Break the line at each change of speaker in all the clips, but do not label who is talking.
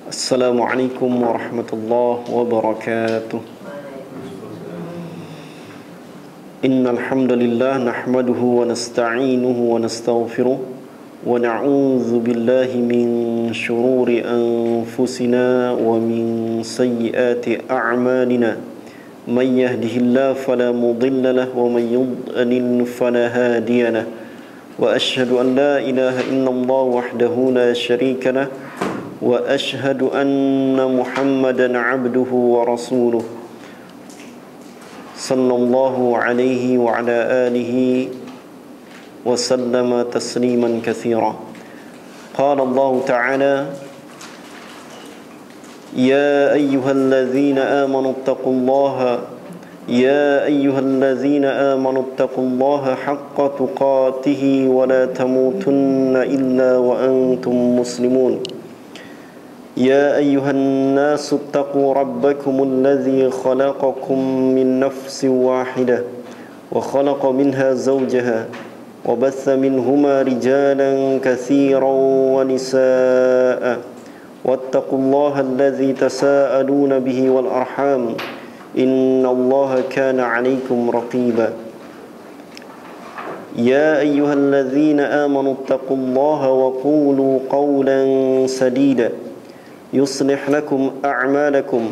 Assalamualaikum warahmatullahi wabarakatuh. Innal hamdalillah nahmaduhu wa nasta'inuhu wa nastaghfiruh wa na'udzu billahi min shururi anfusina wa min sayyiati a'malina. May yahdihillahu fala mudilla lahu wa may yudlil fala hadiya lahu. Wa asyhadu an la ilaha illallah wahdahu la syarika lahu wa asyhadu anna Muhammadan abduhu wa rasuluh sallallahu alaihi wa ala alihi wa sallama tasliman katsira. Qala Allah ta'ala ya ayyuhalladzina amanu taqullaha ya ayyuhalladzina amanu taqullaha haqqa tuqatih wa la tamutunna illa wa antum muslimun. يا أيها الناس اتقوا ربكم الذي خلقكم من نفس واحدة وخلق منها زوجها وبث منهما رجالا كثيرا ونساء واتقوا الله الذي تساءلون به والأرحام إن الله كان عليكم رقيبا يا أيها الذين آمنوا اتقوا الله وقولوا قولا سديدا يصلح لكم أعمالكم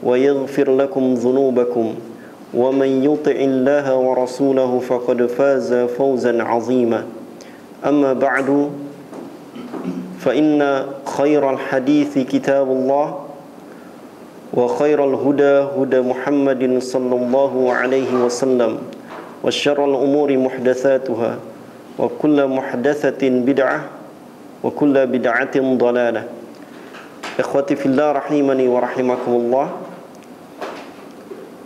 ويغفر لكم ذنوبكم ومن يطع الله ورسوله فقد فاز فوزا عظيما. أما بعد فإن خير الحديث كتاب الله وخير الهدى هدى محمد صلى الله عليه وسلم وشر الأمور محدثاتها وكل محدثة بدعة وكل بدعة ضلالة. Ikhwati fillah rahimani wa rahimakumullah.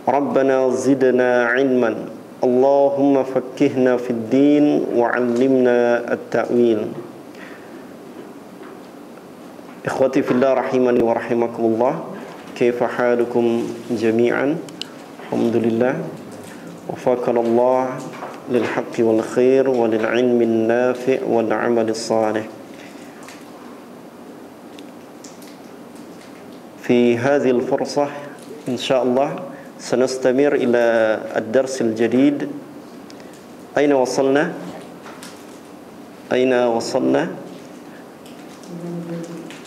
Rabbana zidna ilman. Allahumma fakkihna fid din wa 'allimna at-ta'wil. Ikhwati fillah rahimani wa rahimakumullah. Kaifa halukum jami'an? Alhamdulillah. Wafaqana Allah lil haqqi wal khair wa lil 'ilmi an-nafi' wal 'amali as-salih. في هذه الفرصة إن شاء الله سنستمر إلى الدرس الجديد. أين وصلنا؟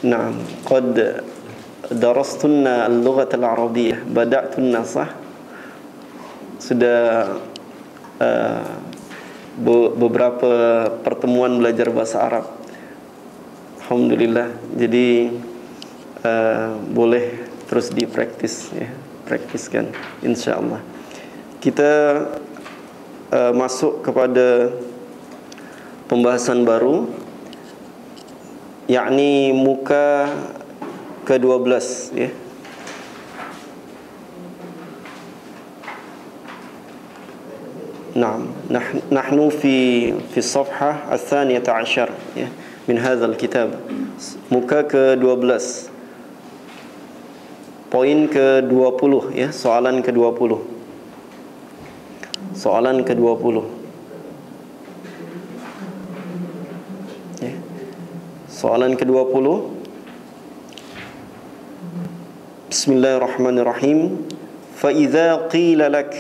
نعم قد درستن اللغة العربية بدأتن صح؟ Sudah beberapa pertemuan belajar bahasa Arab. Alhamdulillah. Jadi boleh terus dipraktis ya, praktiskan insyaallah. Kita masuk kepada pembahasan baru, yakni muka ke-12 ya. Naam, nahnu fi safhah al-thaniyah ashar ya min hadzal kitab. Muka ke-12. Poin ke-20 ya, soalan ke-20. Soalan ke-20. Ya. Soalan ke-20. Bismillahirrahmanirrahim. Fa idza qila lak,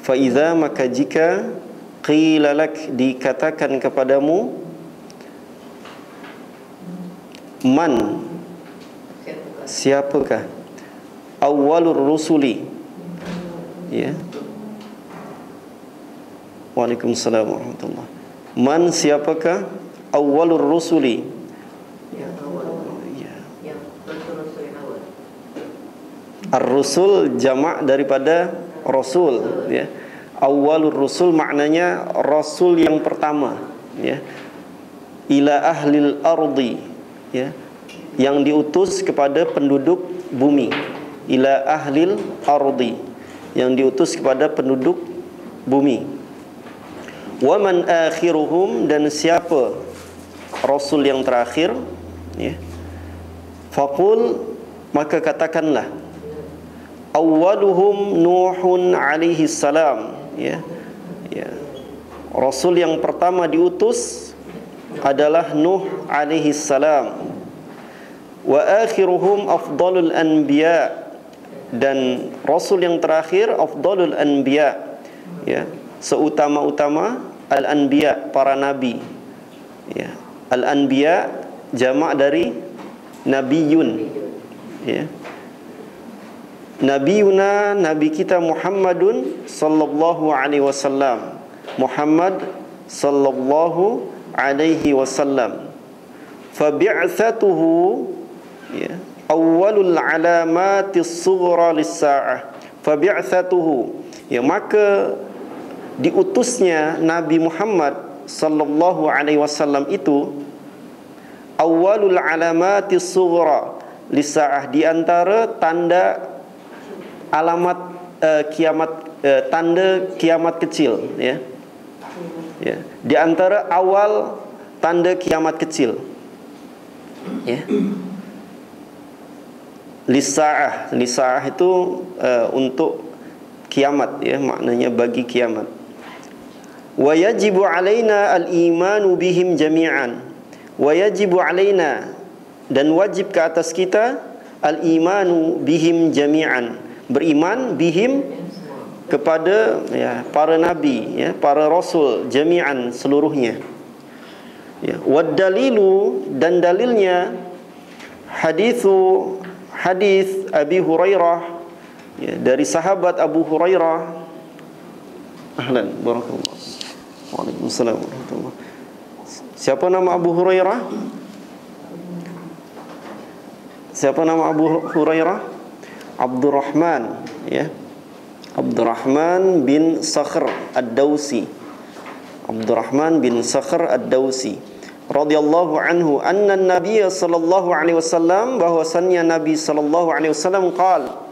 fa idza maka jika qila lak dikatakan kepadamu, man siapakah, awwalur rusuli ya. Waalaikumsalam warahmatullahi. Man siapakah awwalur rusuli ya. Ar-rusul jamak daripada rasul ya. Awwalur rusul maknanya rasul yang pertama ya. Ila ahlil ardi ya, yang diutus kepada penduduk bumi. Ila ahlil ardi, yang diutus kepada penduduk bumi. Wa man akhiruhum, dan siapa rasul yang terakhir ya. Faqul, maka katakanlah, awwaluhum Nuhun alaihi salam ya. Rasul yang pertama diutus adalah Nuh alaihi salam. wa akhiruhum afdalul anbiya, dan rasul yang terakhir afdalul anbiya, ya, seutama-utama al-anbiya, para nabi, ya. Al-anbiya jamak dari nabiyun, ya. Nabiyuna, nabi kita Muhammadun sallallahu alaihi wasallam, Muhammad sallallahu alaihi wasallam. Fa bi'tsatuhu, ya, awwalul alamatis sughra lis-sa'ah. Fa bi'tsatuhu, ya, maka diutusnya Nabi Muhammad sallallahu alaihi wasallam itu awwalul alamatis sughra lis-sa'ah, di antara tanda alamat kiamat, tanda kiamat kecil, ya. Ya, di antara awal tanda kiamat kecil, ya. Lis-sa'ah, lis-sa'ah itu untuk kiamat, ya, maknanya bagi kiamat. Wa yajibu alaina al-imanu bihim jami'an. Wa yajibu alaina, dan wajib ke atas kita, al-imanu bihim jami'an, beriman bihim, kepada, ya, para nabi, ya, para rasul, jami'an, seluruhnya, ya. Wad dalilu, dan dalilnya hadis Abi Hurairah, ya, dari sahabat Abu Hurairah. Ahlan, barakallahu. Waalaikumsalam warahmatullahi. Siapa nama Abu Hurairah? Siapa nama Abu Hurairah? Abdurrahman, ya. Abdurrahman bin Sakhr ad-Dawsi. Abdurrahman bin Sakhr ad-Dawsi radhiyallahu anhu, anna an-nabiy sallallahu alaihi wasallam, bahwasannya Nabi sallallahu alaihi wasallam qala,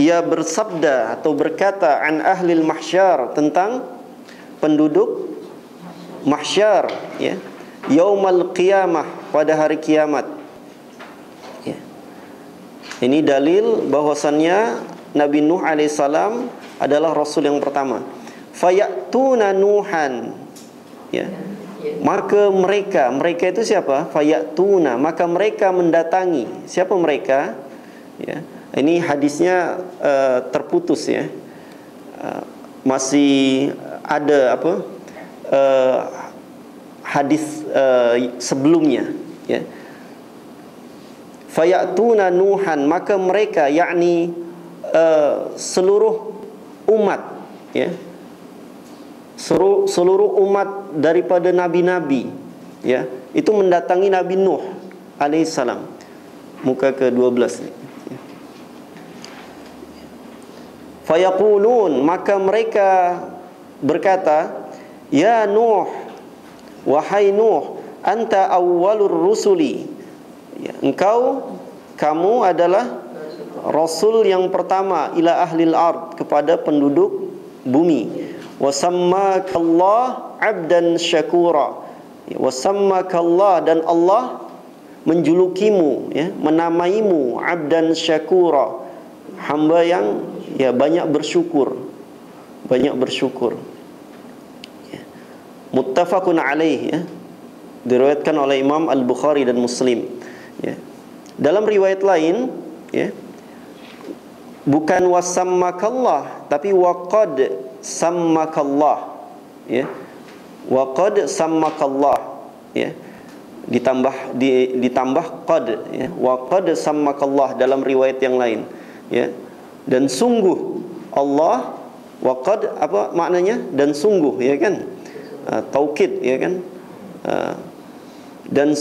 ia bersabda atau berkata, an ahlil mahsyar, tentang penduduk mahsyar, ya, yaumal qiyamah, pada hari kiamat, ya. Ini dalil bahwasannya Nabi Nuh alaihissalam adalah rasul yang pertama. Fayatuna Nuhan, ya, maka mereka itu siapa? Fayatuna, maka mereka mendatangi. Siapa mereka? Ya, ini hadisnya terputus, ya. Masih ada hadis sebelumnya, ya. Fayatuna Nuhan, maka mereka, yakni seluruh umat, ya, seluruh umat daripada nabi-nabi, ya, itu mendatangi Nabi Nuh alaihissalam. Muka ke-12. Fayaqulun, maka mereka berkata, ya Nuh, wahai Nuh, anta awwalur rusuli, ya, kamu adalah rasul yang pertama, ila ahlil ard, kepada penduduk bumi. Wasammakallah abdan syakura, ya, wasammakallah, dan Allah menjulukimu, ya, menamaimu, abdan syakura, hamba yang, ya, banyak bersyukur, ya. Muttafaqun alaih, ya, diriwayatkan oleh Imam Al-Bukhari dan Muslim, ya. Dalam riwayat lain, ya, bukan wasammakallah, tapi waqad sammakallah, ya, waqad sammakallah, ya, ditambah qad, ya, waqad sammakallah dalam riwayat yang lain, ya. Dan sungguh Allah, waqad apa maknanya? Dan sungguh, ya kan, taukid, ya kan, dan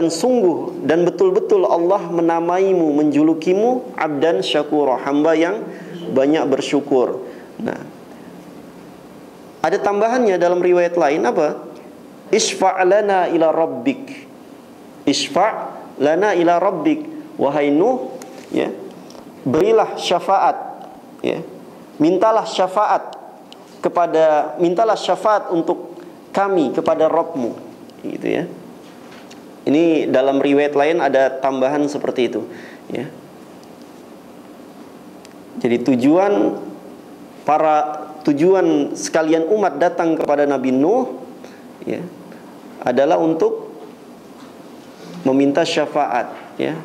sungguh dan betul-betul Allah menamaimu, menjulukimu abdan syakura, hamba yang banyak bersyukur. Nah, ada tambahannya dalam riwayat lain, apa? Isfa' lana ila rabbik, isfa' lana ila rabbik, wahai Nuh, ya, berilah syafaat, ya, mintalah syafaat untuk kami kepada Rabbmu, gitu, ya. Ini dalam riwayat lain ada tambahan seperti itu, ya. Jadi tujuan sekalian umat datang kepada Nabi Nuh, ya, adalah untuk meminta syafaat, ya,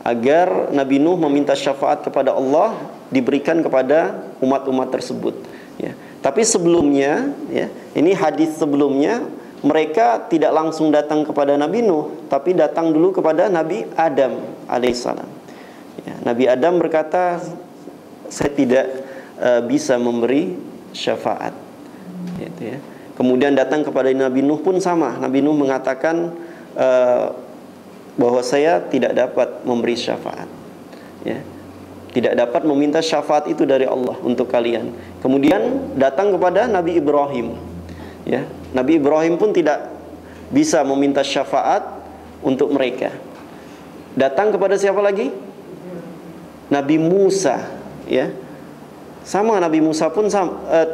agar Nabi Nuh meminta syafaat kepada Allah diberikan kepada umat-umat tersebut, ya. Tapi sebelumnya, ya, ini hadis sebelumnya, mereka tidak langsung datang kepada Nabi Nuh, tapi datang dulu kepada Nabi Adam alaihissalam. Ya, Nabi Adam berkata, saya tidak bisa memberi syafaat, gitu, ya. Kemudian datang kepada Nabi Nuh pun sama. Nabi Nuh mengatakan bahwa saya tidak dapat memberi syafaat, ya, tidak dapat meminta syafaat itu dari Allah untuk kalian. Kemudian datang kepada Nabi Ibrahim, ya. Nabi Ibrahim pun tidak bisa meminta syafaat untuk mereka. Datang kepada siapa lagi? Nabi Musa, ya. Sama, Nabi Musa pun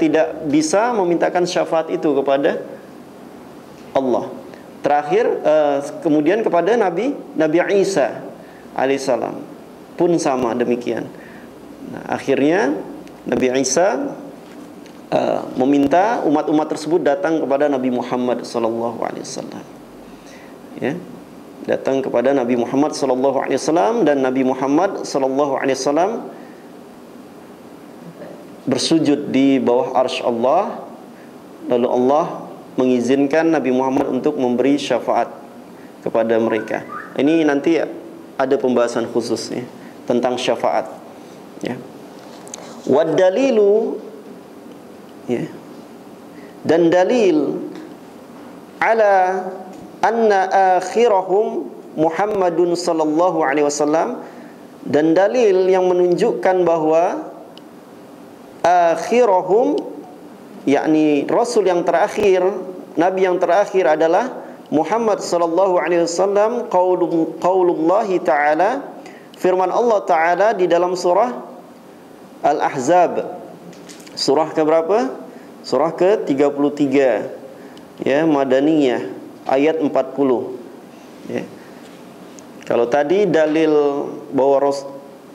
tidak bisa memintakan syafaat itu kepada Allah. Terakhir kemudian kepada Nabi Isa alaihissalam pun sama demikian. Nah, akhirnya Nabi Isa meminta umat-umat tersebut datang kepada Nabi Muhammad sallallahu alaihi wasallam, ya. Datang kepada Nabi Muhammad sallallahu alaihi wasallam, dan Nabi Muhammad sallallahu alaihi wasallam bersujud di bawah arsy Allah. Lalu Allah mengizinkan Nabi Muhammad untuk memberi syafaat kepada mereka. Ini nanti ada pembahasan khususnya tentang syafaat, ya. Wad dalilu, ya, dan dalil ala anna akhirahum Muhammadun sallallahu alaihi wasallam, dan dalil yang menunjukkan bahwa akhirahum, yakni Rasul yang terakhir, Nabi yang terakhir adalah Muhammad sallallahu alaihi wasallam, qaulullah ta'ala, firman Allah Ta'ala di dalam surah Al-Ahzab, surah ke berapa? Surah ke-33, ya, Madaniyah, ayat 40, ya. Kalau tadi dalil bahwa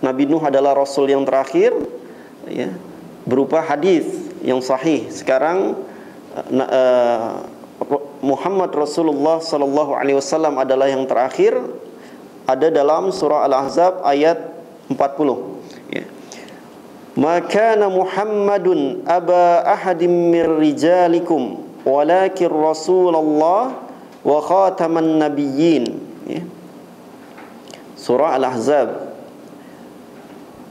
Nabi Nuh adalah Rasul yang terakhir, ya, berupa hadis yang sahih. Sekarang Muhammad Rasulullah sallallahu alaihi wasallam adalah yang terakhir, ada dalam surah Al-Ahzab ayat 40, ya. Maka Muhammadun aba ahadim mir rijalikum walakin Rasulullah wa khataman nabiyyin, ya. Surah Al-Ahzab.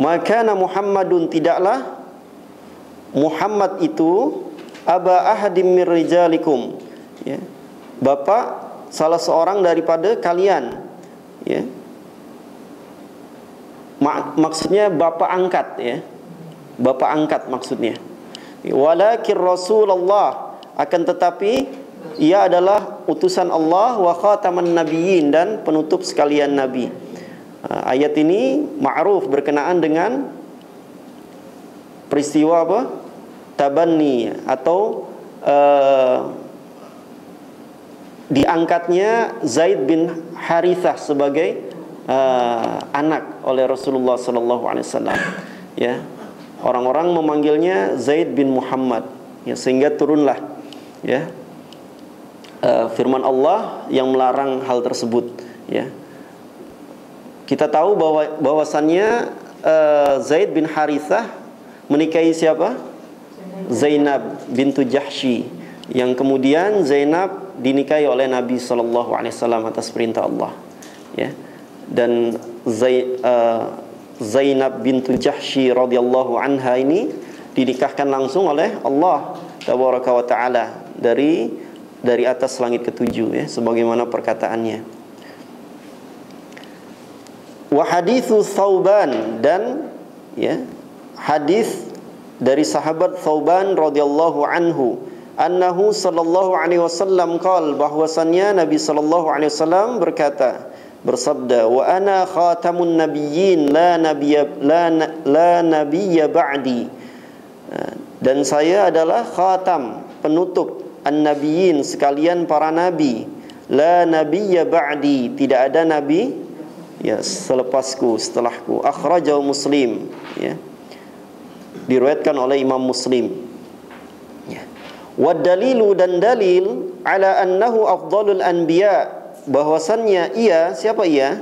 Maka Muhammadun, tidaklah Muhammad itu aba ahadim mir rijalikum, ya, bapak salah seorang daripada kalian, ya. Maksudnya bapak angkat, ya. Bapak angkat maksudnya. Walakin Rasulullah, akan tetapi ia adalah utusan Allah, wa khataman nabiyyin, dan penutup sekalian nabi. Ayat ini ma'ruf berkenaan dengan peristiwa apa? Tabanni, atau diangkatnya Zaid bin Harithah sebagai anak oleh Rasulullah sallallahu alaihi wasallam, ya. Orang-orang memanggilnya Zaid bin Muhammad, ya, sehingga turunlah, ya, firman Allah yang melarang hal tersebut, ya. Kita tahu bahwasannya Zaid bin Harithah menikahi siapa? Zainab bintu Jahsy, yang kemudian Zainab dinikahi oleh Nabi sallallahu alaihi wasallam atas perintah Allah, ya. Dan Zainab bintu Jahsy radhiyallahu anha ini dinikahkan langsung oleh Allah tabaraka wa taala dari atas langit ketujuh, ya, sebagaimana perkataannya. Wa haditsu Thauban, dan, ya, hadis dari sahabat Thauban radhiyallahu anhu, annahu sallallahu alaihi wasallam qala, bahwasannya Nabi sallallahu alaihi wasallam bersabda, wa ana khatamun nabiyyin la nabiyya ba'di, dan saya adalah khatam, penutup, an-nabiyyin, sekalian para nabi, la nabiyya ba'di, tidak ada nabi, ya, selepasku, setelahku. Akhrajahu Muslim, ya, diriwayatkan oleh Imam Muslim, ya. Wad dalilu, dan dalil ala annahu afdalul anbiya bahwasannya ia, siapa ia?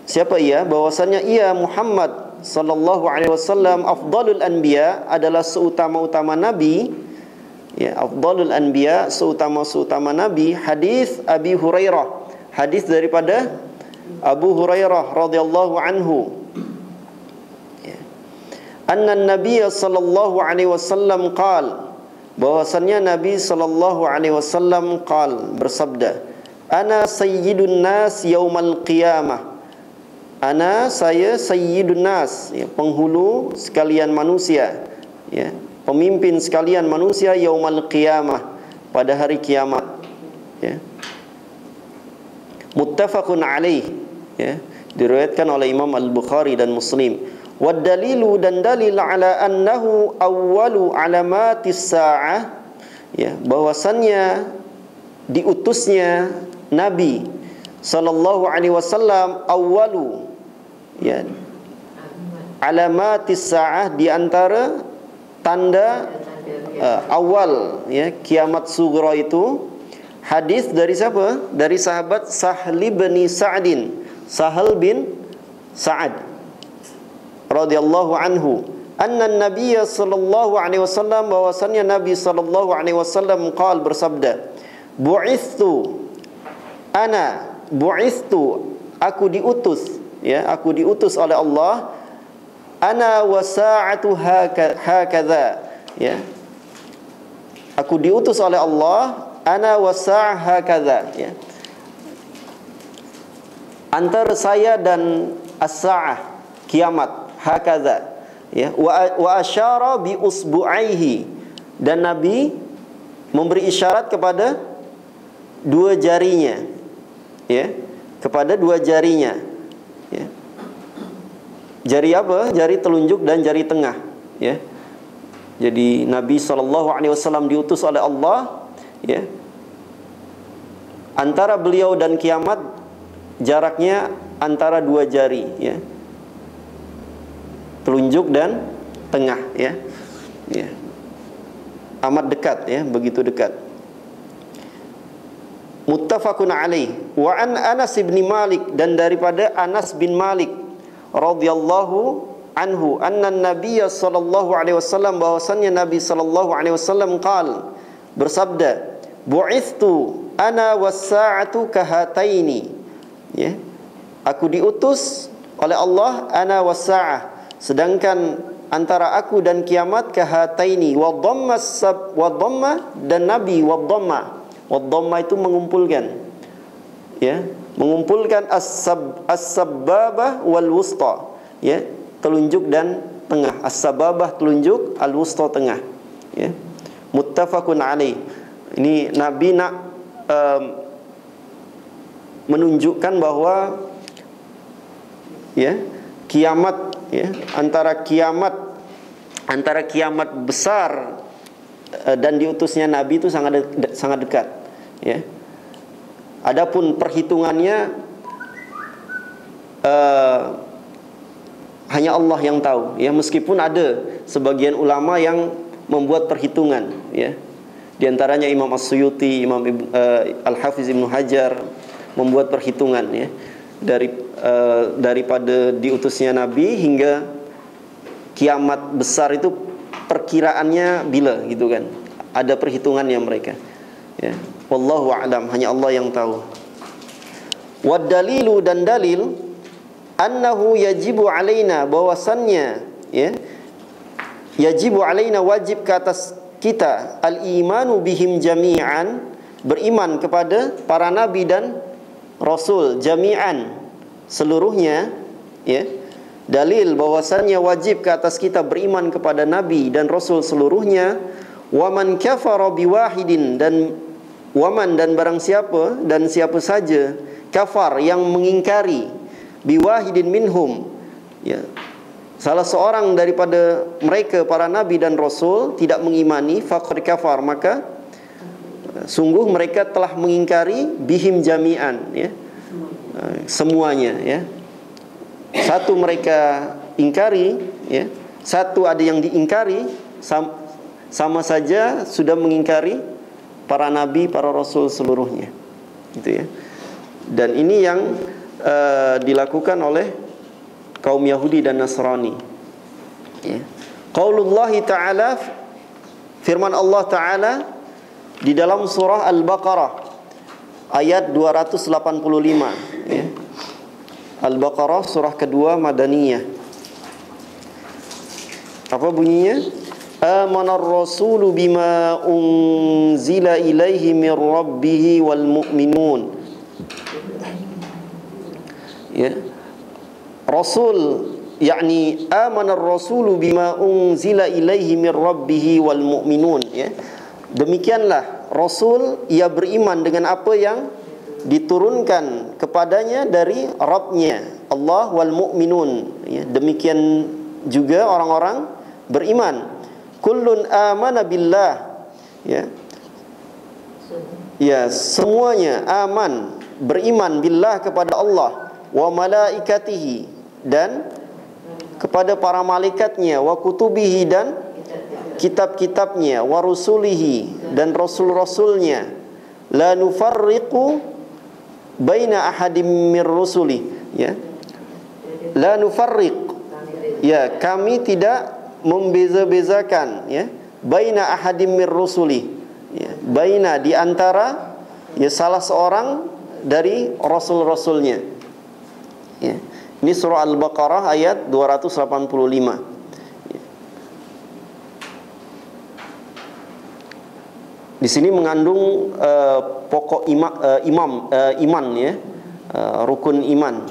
Siapa ia? Bahwasannya ia Muhammad sallallahu alaihi wasallam afdalul anbiya, adalah seutama-utama nabi. Ya, afdalul anbiya, seutama-utama nabi. Hadis Abi Hurairah, hadis daripada Abu Hurairah radhiyallahu anhu. Ya. Anna Nabiy sallallahu alaihi wasallam qala, bahwasannya Nabi sallallahu alaihi wasallam bersabda, ana sayyidun nas yaumal qiyamah. Ana, saya, sayyidun nas, ya, penghulu sekalian manusia, ya, pemimpin sekalian manusia, yaumal qiyamah, pada hari kiamat. Ya. Muttafaqun alaih, ya, diriwayatkan oleh Imam Al-Bukhari dan Muslim. Wad dalilu, dan dalil ala annahu awwalu alamatis sa'ah, ya, bahwasannya diutusnya Nabi sallallahu alaihi wasallam awwalu, ya, alamatis sa'ah, di antara tanda awal, ya, kiamat sughra itu. Hadis dari siapa? Dari sahabat Sahal bin Sa'din, Sahal bin Sa'ad radhiyallahu anhu, anna Nabiy sallallahu alaihi wasallam, bahwasannya Nabi sallallahu alaihi wasallam bersabda, bu'ithu ana, bu'ithu, aku diutus, ya, aku diutus oleh Allah, ana wa sa'atu hakadha, ya, aku diutus oleh Allah, ana wa sa'ah hakadha, ya, antara saya dan as-sa'ah, kiamat, hakadha, ya, wa asyara bi usbu'aihi, dan Nabi memberi isyarat kepada dua jarinya, ya, kepada dua jarinya, ya. Jari apa? Jari telunjuk dan jari tengah, ya. Jadi Nabi SAW diutus oleh Allah, ya. Antara beliau dan kiamat jaraknya antara dua jari, ya, telunjuk dan tengah, ya, ya, amat dekat, ya, begitu dekat. Muttafaqun alaih. Wa an Anas bin Malik, dan daripada Anas bin Malik radhiyallahu anhu, anna Nabiy sallallahu alaihi wasallam, bahwasannya Nabi sallallahu alaihi wasallam bersabda, bu'ithtu ana was-sa'atu kahataini, ya, aku diutus oleh Allah, ana was-sa'ah, sedangkan antara aku dan kiamat kahataini, wa dhamma, dan Nabi wa dhamma itu mengumpulkan, ya, mengumpulkan as-sababah wal wusta, ya, telunjuk dan tengah. As-sababah telunjuk, al-wusta tengah, ya. Muttafaqun alaih. Ini Nabi nak menunjukkan bahwa, ya, kiamat, ya, antara kiamat besar dan diutusnya Nabi itu sangat dekat, ya. Adapun perhitungannya hanya Allah yang tahu, ya, meskipun ada sebagian ulama yang membuat perhitungan, ya. Di antaranya Imam As-Suyuti, Imam Al-Hafiz Ibnu Hajar membuat perhitungan, ya, daripada diutusnya Nabi hingga kiamat besar itu perkiraannya bila, gitu kan. Ada perhitungannya mereka, ya. Wallahu a'lam, hanya Allah yang tahu. Wad dalilu, dan dalil, annahu yajibu alaina, bahwasannya, ya, yajibu alaina, wajib ke atas kita, al-imanu bihim jami'an, beriman kepada para nabi dan rasul, jami'an, seluruhnya, ya. Dalil bahwasannya wajib ke atas kita beriman kepada nabi dan rasul seluruhnya. Wa man kafara biwahidin, dan waman, dan barang siapa, dan siapa saja, kafar, yang mengingkari, biwahidin minhum, ya, salah seorang daripada mereka para nabi dan rasul, tidak mengimani, faqad kafar, maka sungguh mereka telah mengingkari, bihim jami'an, ya, semuanya, ya. Satu mereka ingkari, ya, satu ada yang diingkari, sama saja sudah mengingkari para nabi, para rasul seluruhnya. Gitu ya. Dan ini yang dilakukan oleh kaum Yahudi dan Nasrani. Ya. Qaulullah Ta'ala, firman Allah Ta'ala di dalam surah Al-Baqarah ayat 285, ya. Al-Baqarah surah kedua Madaniyah. Apa bunyinya? Amanar rasulu bima unzila ilaihi min rabbih wal mu'minun. Ya. Rasul, yakni amanar rasulu bima unzila ilaihi min rabbih wal mu'minun, ya. Demikianlah Rasul, ia beriman dengan apa yang diturunkan kepadanya dari Rabbnya, Allah, wal mu'minun, ya. Demikian juga orang-orang beriman. Kullun amana billah, ya. Ya, semuanya aman, beriman billah kepada Allah, wa malaikatihi, dan kepada para malaikatnya, wa kutubihi, dan kitab-kitabnya, wa rusulihi, dan rasul-rasulnya, la nufarriqu baina ahadim mir rusuli, ya. La nufarriq, ya, kami tidak membeza-bezakan, ya, baina ahadim mir rusuli, ya, baina, di antara, ya, salah seorang dari rasul-rasulnya, ya. Ini surah Al-Baqarah ayat 285. Di sini mengandung pokok iman, ya, rukun iman.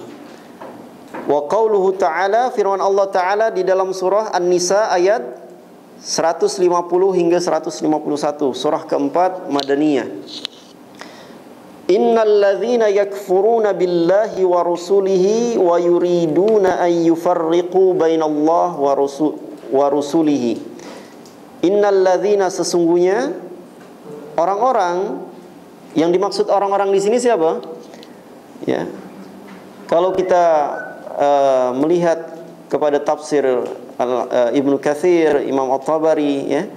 Wa qauluhu ta'ala, firman Allah Ta'ala di dalam surah An-Nisa ayat 150 hingga 151, surah keempat Madaniyah. Innal ladzina yakfuruna billahi wa rusulihi wa yuriduna an yufarriqu bainallahi wa rusulihi. Innal ladzina, sesungguhnya orang-orang, yang dimaksud orang-orang di sini siapa? Ya. Kalau kita melihat kepada tafsir Ibnu Katsir, Imam At-Tabari, ya,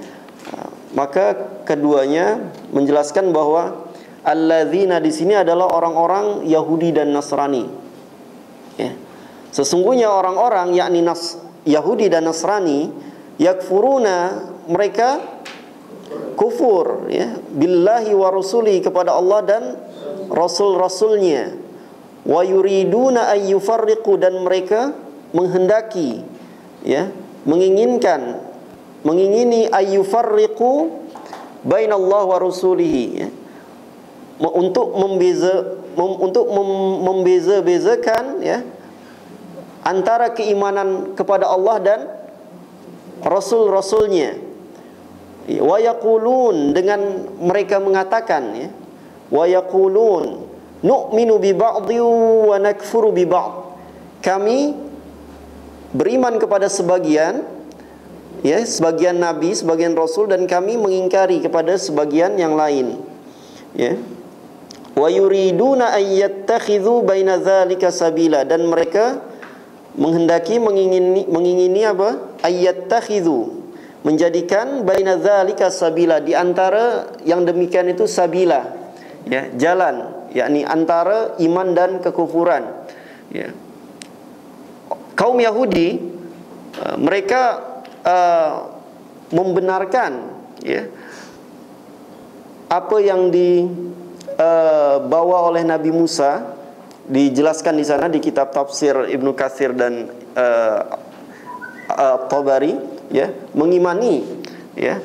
maka keduanya menjelaskan bahwa alladzina di sini adalah orang-orang Yahudi dan Nasrani. Ya. Sesungguhnya orang-orang, yakni Yahudi dan Nasrani, yakfuruna, mereka kufur, ya, billahi wa rusuli, kepada Allah dan rasul-rasulnya, wa yuriduna ay yufarriqu, dan mereka menghendaki, ya, mengingini ay yufarriqu bainallah wa rusulihi, ya, untuk membeza-bezakan, ya, antara keimanan kepada Allah dan rasul-rasulnya. Wa yaqulun, dengan mereka mengatakan, ya, wa yaqulun nu'minu bi ba'dhi wa nakfuru bi ba'd, kami beriman kepada sebagian, ya, sebagian nabi, sebagian rasul, dan kami mengingkari kepada sebagian yang lain, ya. Wa yuriduna an yattakhidhu baina dzalika sabila, dan mereka menghendaki, mengingini apa? Ayyattakhidhu, menjadikan baina dzalika sabila, di antara yang demikian itu sabila, ya, jalan, yakni antara iman dan kekufuran, ya. Kaum Yahudi, mereka membenarkan, ya, apa yang dibawa oleh Nabi Musa, dijelaskan di sana di kitab tafsir Ibnu Katsir dan Tabari, ya, mengimani, ya,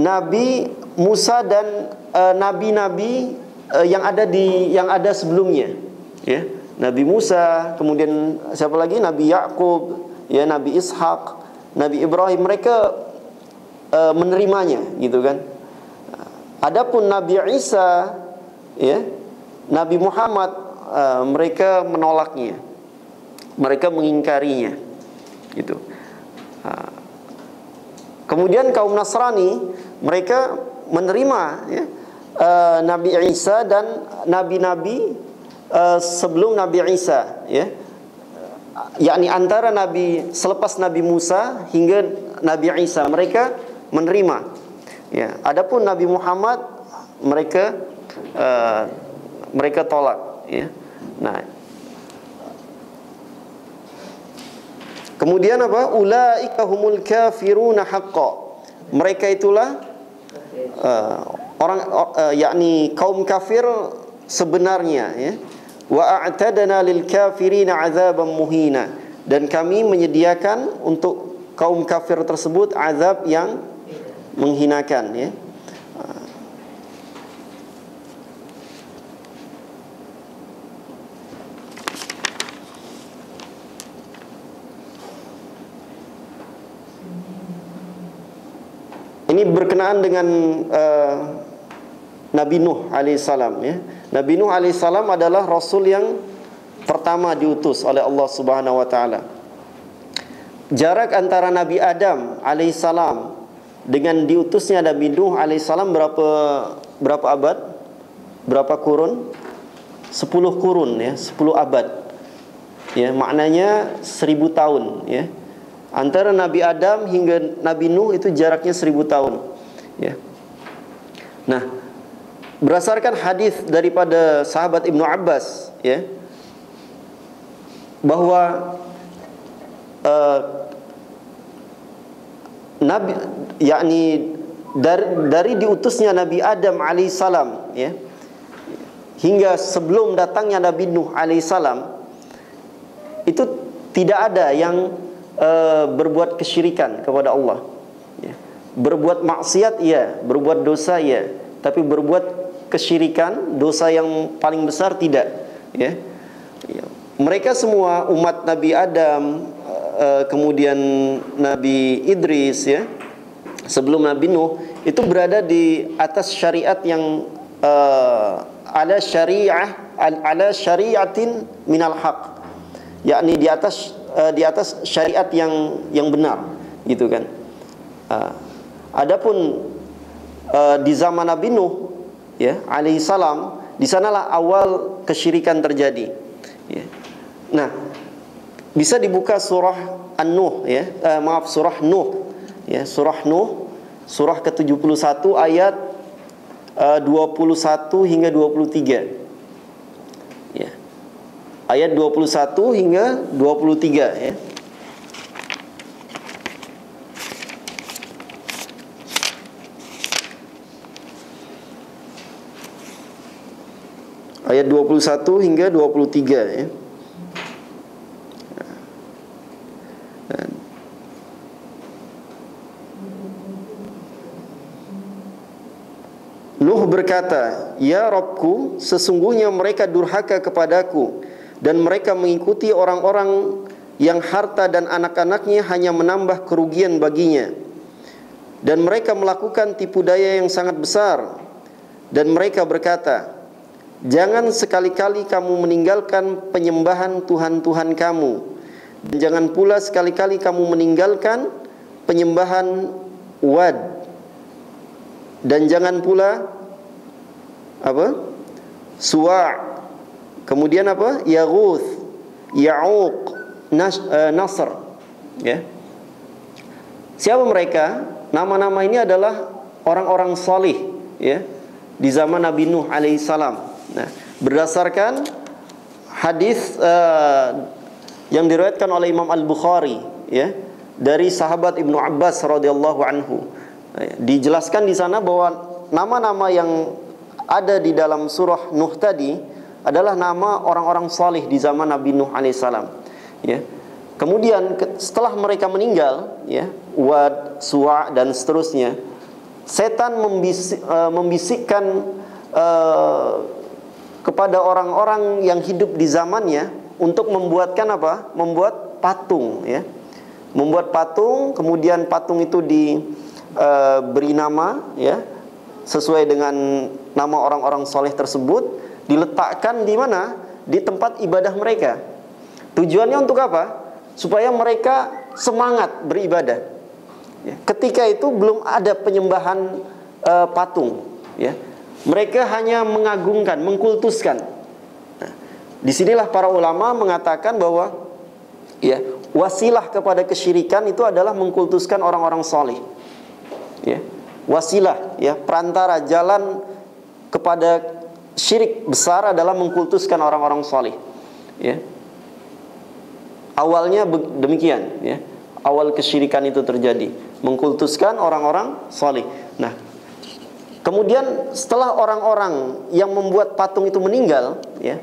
Nabi Musa dan nabi-nabi yang ada sebelumnya, ya. Nabi Musa, kemudian siapa lagi? Nabi Yakub, ya, Nabi Ishak, Nabi Ibrahim, mereka menerimanya, gitu kan. Adapun Nabi Isa, ya, Nabi Muhammad, mereka menolaknya, mereka mengingkarinya, gitu. Kemudian kaum Nasrani, mereka menerima, ya, Nabi Isa dan nabi-nabi sebelum Nabi Isa, ya, yakni antara Nabi selepas Nabi Musa hingga Nabi Isa, mereka menerima, ya. Adapun Nabi Muhammad mereka mereka tolak, ya. Nah, kemudian apa? Ulaika humul kafiruna haqqan. Mereka itulah yakni kaum kafir sebenarnya, ya. Wa a'tadna lil kafirina 'adzaban muhina. Dan kami menyediakan untuk kaum kafir tersebut azab yang menghinakan, ya. Ini berkenaan dengan Nabi Nuh alaihissalam, ya. Nabi Nuh alaihissalam adalah rasul yang pertama diutus oleh Allah Subhanahu wa taala. Jarak antara Nabi Adam alaihissalam dengan diutusnya Nabi Nuh alaihissalam berapa abad? Berapa kurun? 10 kurun, ya, 10 abad. Ya, maknanya 1000 tahun, ya. Antara Nabi Adam hingga Nabi Nuh itu jaraknya 1000 tahun, ya. Nah, berdasarkan hadis daripada sahabat Ibnu Abbas, ya, bahwa Nabi, yakni dari diutusnya Nabi Adam alaihissalam, ya, hingga sebelum datangnya Nabi Nuh alaihissalam, itu tidak ada yang berbuat kesyirikan kepada Allah, ya. Berbuat maksiat, ya. Berbuat dosa, ya. Tapi berbuat kesyirikan, dosa yang paling besar, tidak, ya. Mereka semua umat Nabi Adam, kemudian Nabi Idris, ya, sebelum Nabi Nuh, itu berada di atas syariat yang ala syariatin minal haq, yakni di atas syariat yang benar, gitu kan. Adapun di zaman Nabi Nuh, ya, alaihissalam, di sanalah awal kesyirikan terjadi, ya. Nah, bisa dibuka surah An-Nuh, ya, surah Nuh, ya, surah Nuh, surah ke-71 ayat 21 hingga 23, ya. Ayat 21 hingga 23, ya. Ayat 21 hingga 23, ya. Nuh berkata, "Ya Rabbku, sesungguhnya mereka durhaka kepadaku, dan mereka mengikuti orang-orang yang harta dan anak-anaknya hanya menambah kerugian baginya. Dan mereka melakukan tipu daya yang sangat besar. Dan mereka berkata, jangan sekali-kali kamu meninggalkan penyembahan Tuhan-Tuhan kamu, dan jangan pula sekali-kali kamu meninggalkan penyembahan Wad, dan jangan pula apa? Suwa', kemudian apa? Yaghuth, Ya'uq, Nasr, ya. Siapa mereka? Nama-nama ini adalah orang-orang salih, ya, di zaman Nabi Nuh alaihissalam. Nah, berdasarkan hadis yang diriwayatkan oleh Imam Al-Bukhari, ya, dari sahabat Ibnu Abbas radhiyallahu anhu, dijelaskan di sana bahwa nama-nama yang ada di dalam surah Nuh tadi adalah nama orang-orang salih di zaman Nabi Nuh alaihissalam, ya. Kemudian setelah mereka meninggal, ya, Wad, Suwa' dan seterusnya, setan membisikkan kepada orang-orang yang hidup di zamannya untuk membuatkan apa? Membuat patung, ya. Membuat patung, kemudian patung itu diberi nama, ya, sesuai dengan nama orang-orang soleh tersebut, diletakkan di mana? Di tempat ibadah mereka. Tujuannya untuk apa? Supaya mereka semangat beribadah, ya. Ketika itu belum ada penyembahan patung, ya. Mereka hanya mengagungkan, mengkultuskan. Nah, disinilah para ulama mengatakan bahwa, ya, wasilah kepada kesyirikan itu adalah mengkultuskan orang-orang soleh, ya. Wasilah, ya, perantara jalan kepada syirik besar adalah mengkultuskan orang-orang saleh. Ya. Awalnya demikian, ya. Awal kesyirikan itu terjadi, mengkultuskan orang-orang saleh. Nah, kemudian setelah orang-orang yang membuat patung itu meninggal, ya,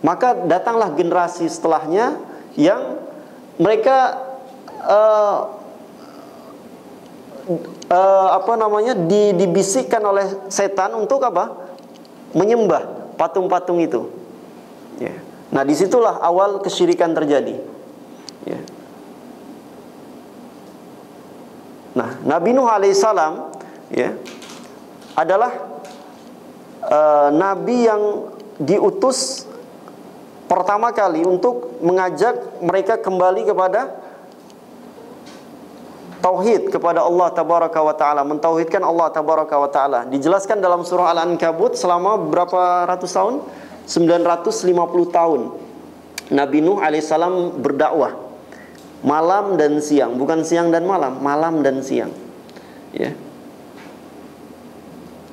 maka datanglah generasi setelahnya yang mereka dibisikkan oleh setan untuk apa? Menyembah patung-patung itu. Ya. Nah, disitulah awal kesyirikan terjadi. Ya. Nah, Nabi Nuh alaihissalam, ya, adalah nabi yang diutus pertama kali untuk mengajak mereka kembali kepada tauhid, kepada Allah tabaraka wa taala, mentauhidkan Allah tabaraka wa taala. Dijelaskan dalam surah Al-Ankabut selama berapa ratus tahun? 950 tahun Nabi Nuh alaihissalam berdakwah malam dan siang, bukan siang dan malam, malam dan siang. Ya.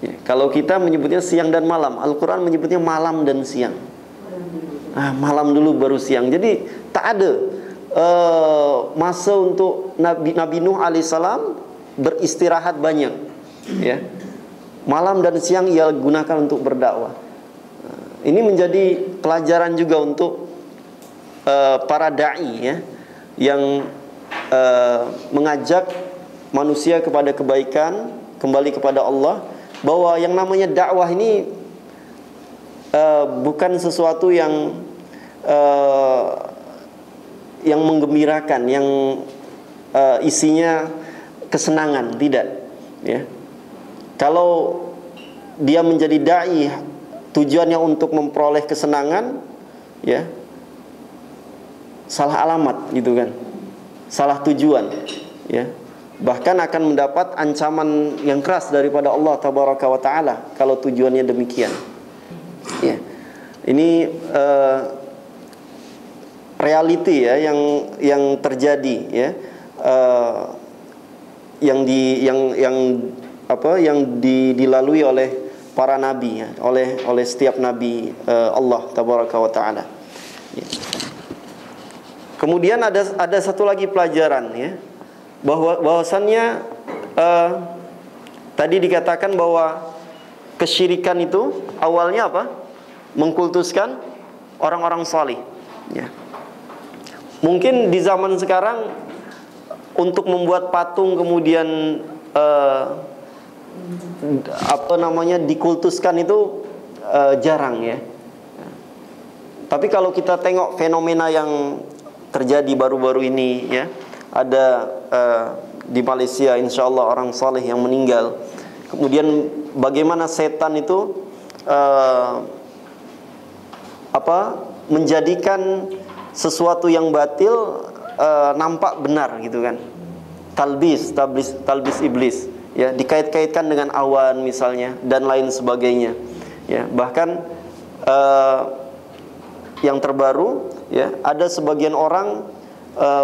Ya, kalau kita menyebutnya siang dan malam, Al-Quran menyebutnya malam dan siang. Malam dulu baru siang. Jadi tak ada masa untuk Nabi Nuh alaihissalam beristirahat banyak. Ya. Malam dan siang ia gunakan untuk berdakwah. Ini menjadi pelajaran juga untuk para dai, ya, yang mengajak manusia kepada kebaikan, kembali kepada Allah, bahwa yang namanya dakwah ini bukan sesuatu yang menggembirakan, yang isinya kesenangan, tidak. Ya. Kalau dia menjadi dai tujuannya untuk memperoleh kesenangan, ya, salah alamat gitu kan, salah tujuan, ya. Bahkan akan mendapat ancaman yang keras daripada Allah tabaraka wa taala kalau tujuannya demikian. Ya. Ini reality, ya, yang terjadi, ya, yang dilalui oleh para nabi, ya, oleh setiap nabi Allah tabaraka wa taala. Ya. Kemudian ada satu lagi pelajaran, ya, bahwasannya tadi dikatakan bahwa kesyirikan itu awalnya apa? Mengkultuskan orang-orang saleh. Ya. Mungkin di zaman sekarang untuk membuat patung kemudian dikultuskan itu jarang, ya. Tapi kalau kita tengok fenomena yang terjadi baru-baru ini, ya, ada di Malaysia insyaallah orang saleh yang meninggal. Kemudian bagaimana setan itu menjadikan sesuatu yang batil nampak benar gitu kan. Talbis iblis, ya, dikait-kaitkan dengan awan misalnya dan lain sebagainya. Ya, bahkan yang terbaru, ya, ada sebagian orang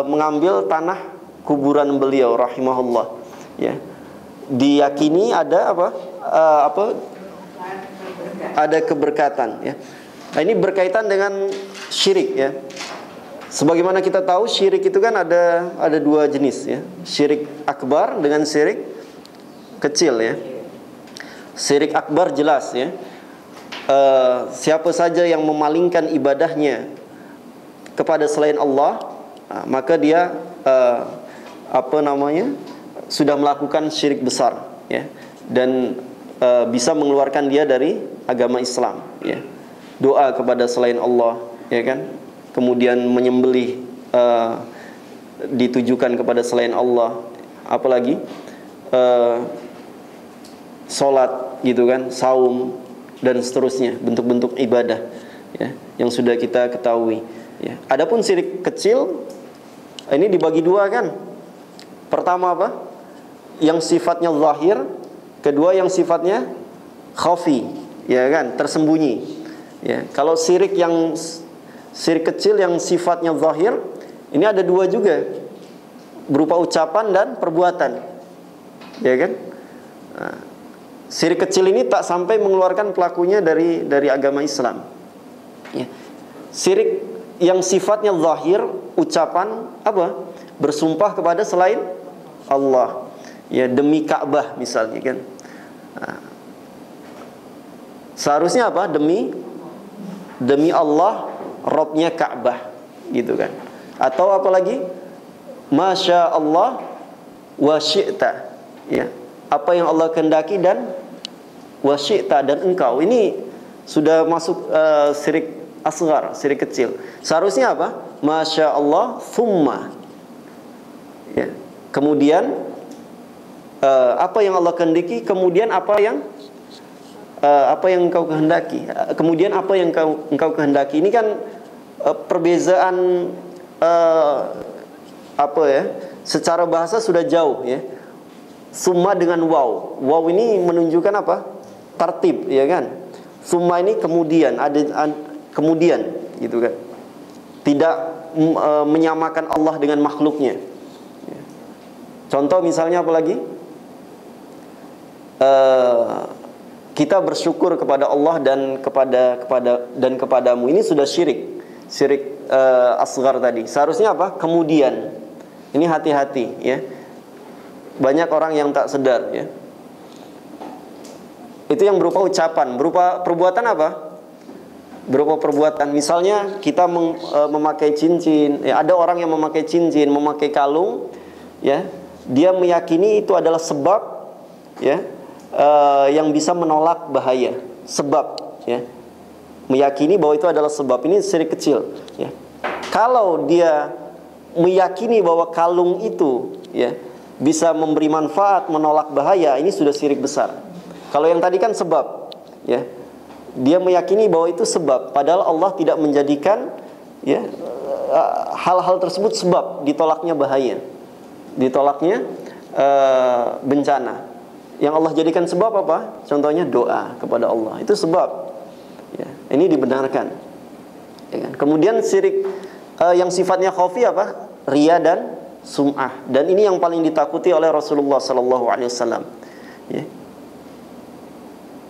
mengambil tanah kuburan beliau rahimahullah, ya. Diyakini ada ada keberkatan, ya. Nah, ini berkaitan dengan syirik, ya. Sebagaimana kita tahu syirik itu kan ada dua jenis, ya. Syirik akbar dengan syirik kecil, ya. Syirik akbar jelas, ya. Siapa saja yang memalingkan ibadahnya kepada selain Allah, maka dia sudah melakukan syirik besar, ya. Dan bisa mengeluarkan dia dari agama Islam, ya. Doa kepada selain Allah, ya kan. Kemudian menyembelih ditujukan kepada selain Allah, apalagi salat gitu kan, saum dan seterusnya, bentuk-bentuk ibadah, ya, yang sudah kita ketahui, ya. Adapun syirik kecil ini dibagi dua kan. Pertama apa? Yang sifatnya zahir, kedua yang sifatnya khafi, ya kan, tersembunyi, ya. Kalau syirik kecil yang sifatnya zahir, ini ada dua juga, berupa ucapan dan perbuatan, ya kan. Nah, Syirik kecil ini tak sampai mengeluarkan pelakunya dari agama Islam. Ya. Syirik yang sifatnya zahir, ucapan apa? Bersumpah kepada selain Allah. Ya, demi Ka'bah misalnya kan. Nah, seharusnya apa? Demi Allah, Robnya Ka'bah, gitu kan. Atau apa lagi? Masya Allah wa syi'ta. Ya. Apa yang Allah kehendaki dan wa syi'ta, dan engkau. Ini sudah masuk syirik asghar, syirik kecil. Seharusnya apa? Masya Allah thumma. Ya. Kemudian apa yang Allah kehendaki, kemudian apa yang engkau kehendaki, kemudian apa yang engkau kehendaki. Ini kan perbezaan apa ya? Secara bahasa sudah jauh ya. Summa dengan waw. Waw ini menunjukkan apa? Tartib, ya kan? Summa ini kemudian, ada kemudian, gitu kan? Tidak menyamakan Allah dengan makhluknya. Contoh misalnya apa lagi? Kita bersyukur kepada Allah dan kepadamu. Ini sudah syirik asghar tadi. Seharusnya apa? Kemudian. Ini hati-hati ya. Banyak orang yang tak sedar ya. Itu yang berupa ucapan, berupa perbuatan apa? Berupa perbuatan. Misalnya kita memakai cincin, ya, ada orang yang memakai cincin, memakai kalung, ya. Dia meyakini itu adalah sebab, ya, yang bisa menolak bahaya. Sebab, ya. Meyakini bahwa itu adalah sebab. Ini syirik kecil, ya. Kalau dia meyakini bahwa kalung itu, ya, bisa memberi manfaat, menolak bahaya, ini sudah syirik besar. Kalau yang tadi kan sebab, ya. Dia meyakini bahwa itu sebab, padahal Allah tidak menjadikan, ya, hal-hal tersebut sebab ditolaknya bahaya, ditolaknya bencana. Yang Allah jadikan sebab apa? Contohnya doa kepada Allah, itu sebab, ya. Ini dibenarkan, ya kan? Kemudian syirik yang sifatnya khafi apa? Riya dan sum'ah. Dan ini yang paling ditakuti oleh Rasulullah sallallahu alaihi wasallam. Ya.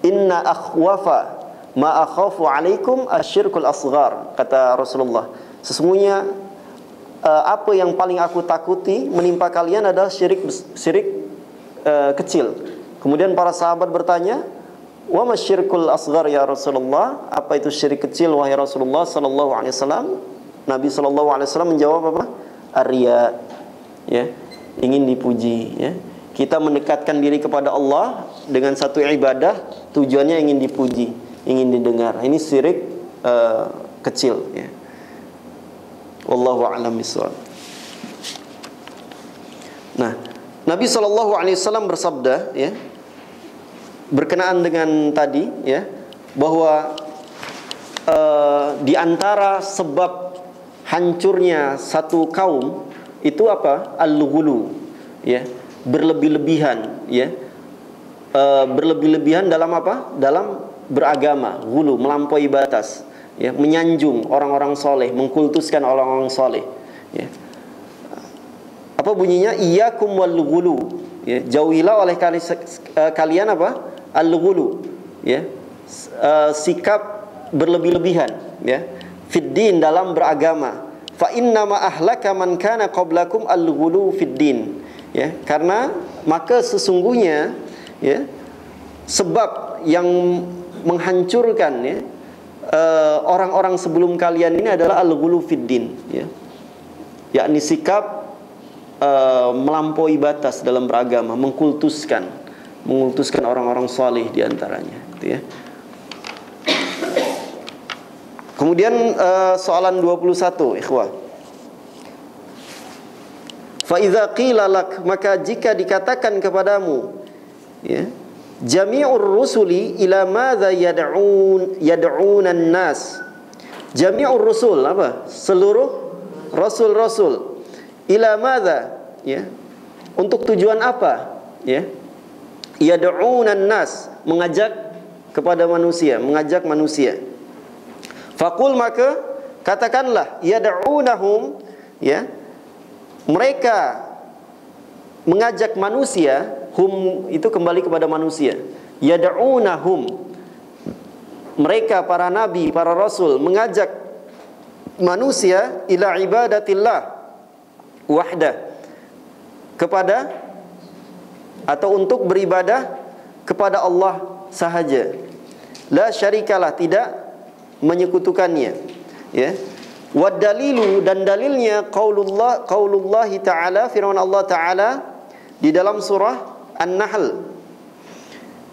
Inna akhwafa ma akhafu alaikum asyirkul asghar, kata Rasulullah. Sesungguhnya apa yang paling aku takuti menimpa kalian adalah syirik kecil. Kemudian para sahabat bertanya, wa masyirkul asghar ya Rasulullah? Apa itu syirik kecil wahai Rasulullah sallallahu alaihi wasallam? Nabi sallallahu alaihi wasallam menjawab apa? Ar-riya, ya, ingin dipuji, ya. Kita mendekatkan diri kepada Allah dengan satu ibadah, tujuannya ingin dipuji, ingin didengar. Ini syirik kecil, ya. Wallahu a'lam bishawab. Nah, Nabi SAW bersabda, ya, berkenaan dengan tadi, ya, bahwa di antara sebab hancurnya satu kaum itu apa? Al-ghulu, ya, berlebih-lebihan, ya. Berlebih-lebihan dalam apa? Dalam beragama, ghulu, melampaui batas, ya, menyanjung orang-orang soleh, mengkultuskan orang-orang soleh, ya. Apa bunyinya? Iyyakum wal ghulu, ya, jauhilah oleh kalian apa? Al-ghulu, ya, sikap berlebih-lebihan, ya, fiddin, dalam beragama. Fa innama ahlaka man kana qablakum al-ghulu fiddin, ya, karena maka sesungguhnya, ya, sebab yang menghancurkan, ya, orang-orang sebelum kalian ini adalah al-ghulu fiddin, ya, yakni sikap melampaui batas dalam beragama, mengkultuskan orang-orang saleh di antaranya, gitu, ya. Kemudian soalan 21, ikhwah. Fa idza qila lak, maka jika dikatakan kepadamu, ya, jami'ur rusuli ila madza yad'unan nas. Jami'ur rusul apa? Seluruh rasul-rasul. Ila madza, ya, untuk tujuan apa, ya? Yad'unan nas, mengajak kepada manusia, mengajak manusia. Faqul, maka katakanlah, yad'unahum, ya, mereka mengajak manusia, hum itu kembali kepada manusia, yad'unahum, mereka para nabi, para rasul mengajak manusia ila ibadatillah wahdah, kepada atau untuk beribadah kepada Allah sahaja. La syarikalah, tidak menyekutukannya. Ya. Wa dalilu, dan dalilnya qaulullah ta'ala, firman Allah Ta'ala di dalam surah An-Nahl.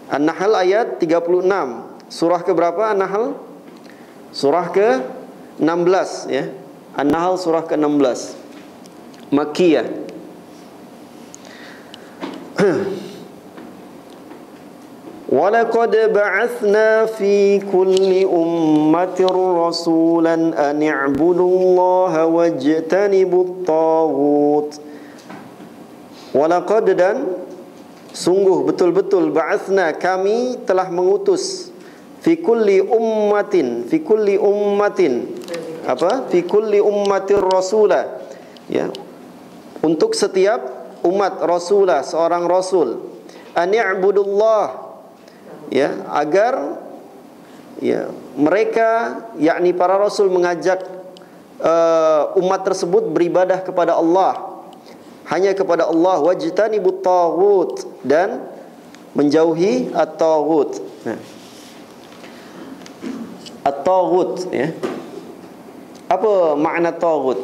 An-Nahl ayat 36. Surah ke berapa An-Nahl? Surah ke-16 ya. An-Nahl surah ke-16. Makkiyah. وَلَقَدْ بَعَثْنَا فِي كُلِّ أُمَّةٍ رَسُولًا أَنِ اعْبُدُوا اللَّهَ وَاجْتَنِبُوا الطَّاغُوتَ. وَلَقَدْ, dan sungguh betul-betul, ba'athna, kami telah mengutus, fi kulli ummatin, fi kulli ummatin, apa? Fi kulli ummatir rasula, ya, untuk setiap umat rasulah, seorang rasul. Ani'budullah, ya, agar, ya, mereka, yakni para rasul, mengajak umat tersebut beribadah kepada Allah, hanya kepada Allah. Wajtanibut taghut, dan menjauhi at-taghut. Nah, at-taghut, ya. Apa makna taghut?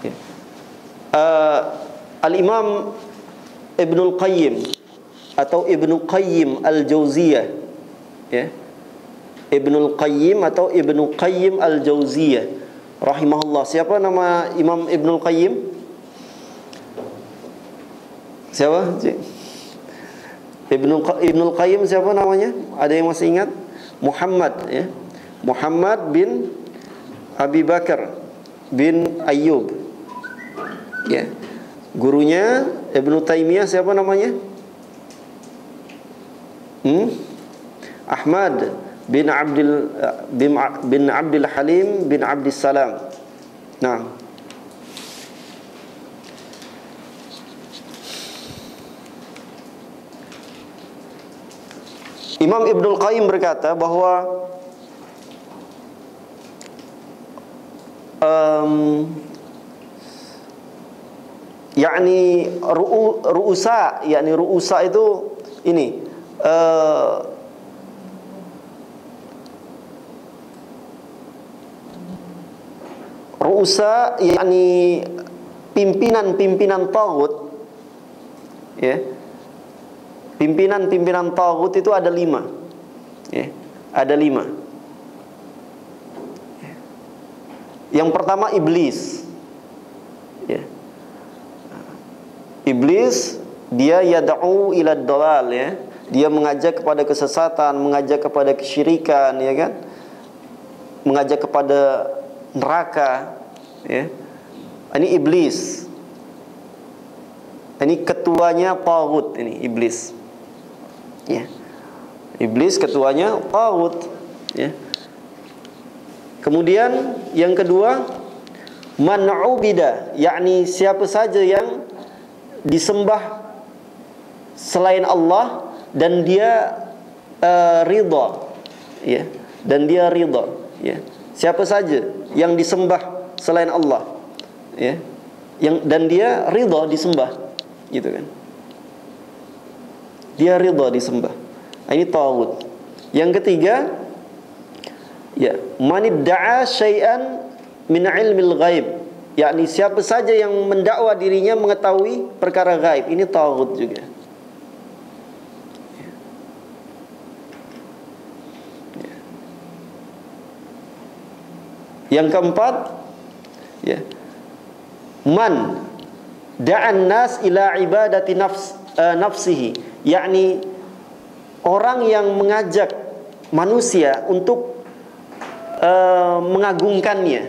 Ya. Al-Imam Ibnul Qayyim atau Ibnu Qayyim Al-Jauziyah, ya. Ibnul Qayyim atau Ibnu Qayyim Al-Jauziyah rahimahullah. Siapa nama Imam Ibnul Qayyim? Siapa? Ibnul Qayyim siapa namanya? Ada yang masih ingat? Muhammad, ya. Muhammad bin Abi Bakar bin Ayyub, ya. Gurunya Ibnu Taimiyah siapa namanya? Ahmad bin Abdul Halim bin Abdus Salam. Nah, Imam Ibnul Qayyim berkata bahwa yakni ru'usa, yakni ru'usa itu ini ru'usa, yakni pimpinan-pimpinan taghut, ya. Pimpinan-pimpinan taghut itu ada 5, ya. Ada 5. Yang pertama iblis, ya. Iblis, dia yad'u ila dhalal, ya. Dia mengajak kepada kesesatan, mengajak kepada kesyirikan, ya kan? Mengajak kepada neraka, ya. Ini iblis. Ini ketuanya taghut, ini iblis. Ya. Iblis ketuanya taghut, ya. Kemudian yang kedua, man ubida, yakni siapa saja yang disembah selain Allah dan dia ridha, ya, dan dia ridha, ya. Siapa saja yang disembah selain Allah, ya, dan dia ridha disembah, gitu kan. Dia ridha disembah. Ini taghut. Yang ketiga, ya, manidda'a syai'an min ilmil ghaib, yakni siapa saja yang mendakwa dirinya mengetahui perkara gaib, ini taghut juga. Yang keempat, ya, man da'an nas ila ibadati nafsihi, yakni orang yang mengajak manusia untuk mengagungkannya,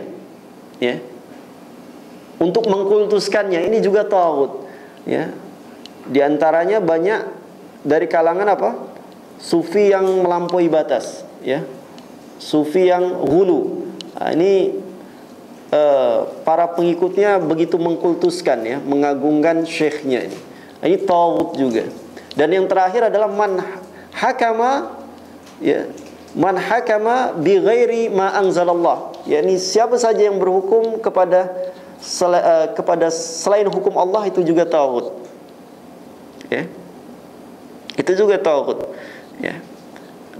ya, untuk mengkultuskannya, ini juga taghut, ya. Di antaranya banyak dari kalangan apa? Sufi yang melampaui batas, ya. Sufi yang ghulu. Nah, ini para pengikutnya begitu mengkultuskan, ya, mengagungkan syekhnya ini. Ini taghut juga. Dan yang terakhir adalah man hakama, ya, man hakama bi ghairi ma anzalallah, yakni siapa saja yang berhukum kepada selain hukum Allah itu juga taghut. Ya. Itu juga taghut. Ya.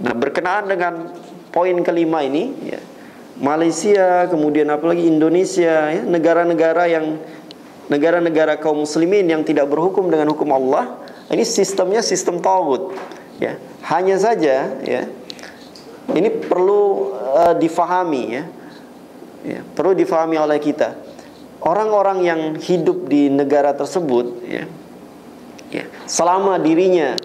Nah, berkenaan dengan poin kelima ini, ya, Malaysia, kemudian apalagi Indonesia, ya, negara-negara kaum muslimin yang tidak berhukum dengan hukum Allah, ini sistemnya sistem taghut. Ya. Hanya saja, ya, ini perlu difahami, ya. Ya, perlu difahami oleh kita. Orang-orang yang hidup di negara tersebut, ya, ya, selama dirinya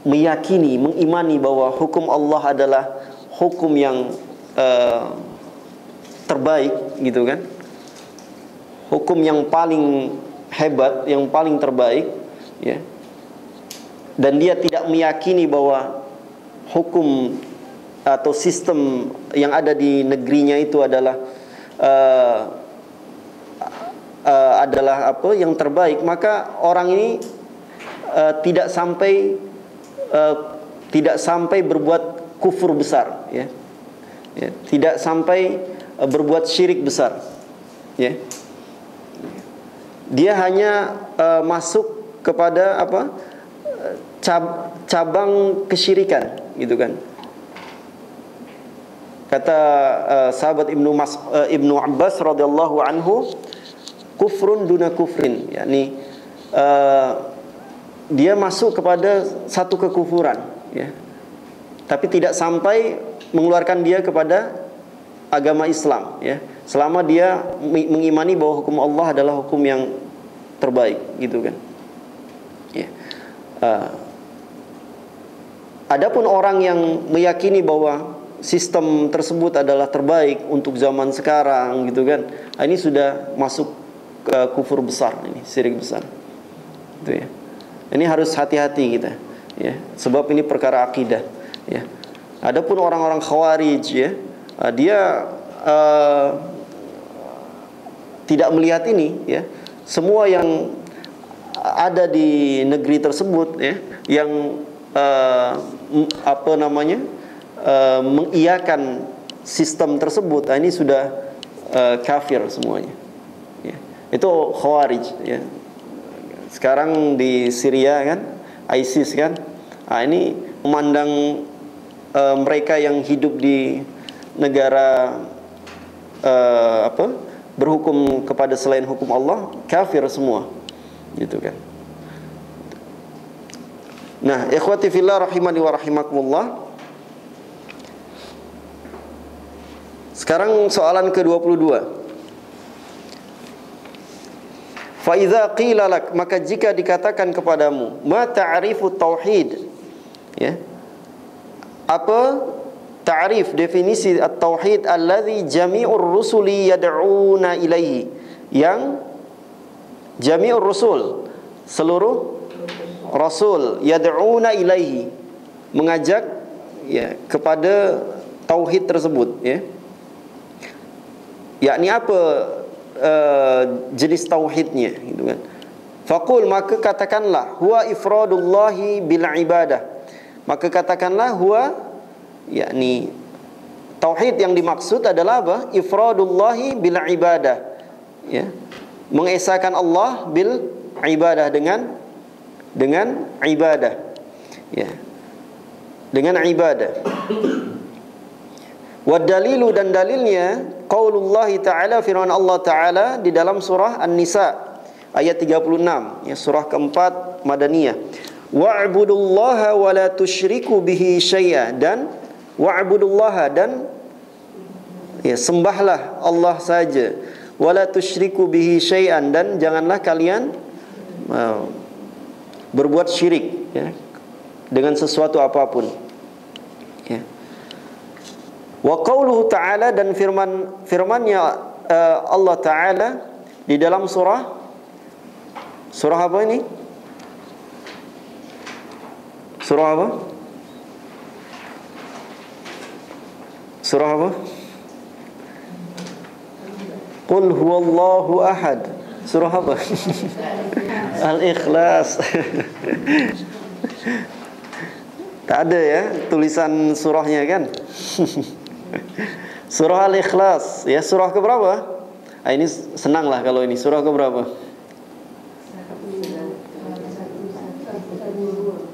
meyakini, mengimani bahwa hukum Allah adalah hukum yang terbaik, gitu kan, hukum yang paling hebat, yang paling terbaik, ya, dan dia tidak meyakini bahwa hukum atau sistem yang ada di negerinya itu adalah apa yang terbaik, maka orang ini tidak sampai berbuat kufur besar, ya. Ya, tidak sampai berbuat syirik besar, ya. Dia hanya masuk kepada apa, cabang kesyirikan, gitu kan. Kata sahabat Ibnu Abbas radhiyallahu anhu, kufrun duna kufrin, yakni dia masuk kepada satu kekufuran, ya, tapi tidak sampai mengeluarkan dia kepada agama Islam, ya, selama dia mengimani bahwa hukum Allah adalah hukum yang terbaik, gitu kan, ya. Adapun orang yang meyakini bahwa sistem tersebut adalah terbaik untuk zaman sekarang, gitu kan, ini sudah masuk kufur besar, ini syirik besar, gitu, ya. Ini harus hati-hati kita, ya, sebab ini perkara akidah, ya. Adapun orang-orang Khawarij, ya, dia tidak melihat ini, ya. Semua yang ada di negeri tersebut, ya, yang apa namanya, mengiyakan sistem tersebut, ini sudah kafir semuanya, ya. Itu Khawarij, ya. Sekarang di Syria kan, ISIS kan, ini memandang mereka yang hidup di negara apa, berhukum kepada selain hukum Allah, kafir semua, gitu kan. Nah, ikhwati fillah rahimani wa rahimakumullah. Sekarang soalan ke-22. Fa idza qila lak, maka jika dikatakan kepadamu, ma ta'rifu tauhid, ya, apa ta'rif, definisi at-tauhid allazi jami'ur rusuli yad'una ilaihi, yang jami'ur rusul, seluruh rasul, yad'una ilaihi, mengajak, ya, kepada tauhid tersebut, ya. Yakni apa jenis tauhidnya, gitu kan. Faqul, maka katakanlah, huwa ifradullahi bil ibadah, maka katakanlah huwa, yakni tauhid yang dimaksud adalah apa? Ifradullahi bil ibadah, ya, mengesahkan Allah bil ibadah, dengan ibadah, ya, dengan ibadah. Wa dalilu, dan dalilnya qaulullah ta'ala, firman Allah Ta'ala di dalam surah An-Nisa ayat 36, ya, surah keempat Madaniyah. Wa'budullaha wa la tusyriku bihi syai'a, dan wa'budullaha, dan, ya, sembahlah Allah saja, wa la tusyriku bihi syai'an, dan janganlah kalian berbuat syirik, ya, dengan sesuatu apapun, ya. Wa qauluhu ta'ala, dan firmannya Allah Ta'ala di dalam surah apa ini? Surah apa? Surah apa? Qul huwallahu ahad. Surah apa? Al-Ikhlas. Tak ada ya tulisan surahnya kan? Surah Al-Ikhlas. Ya, surah keberapa? Ini senang lah kalau ini. Surah keberapa?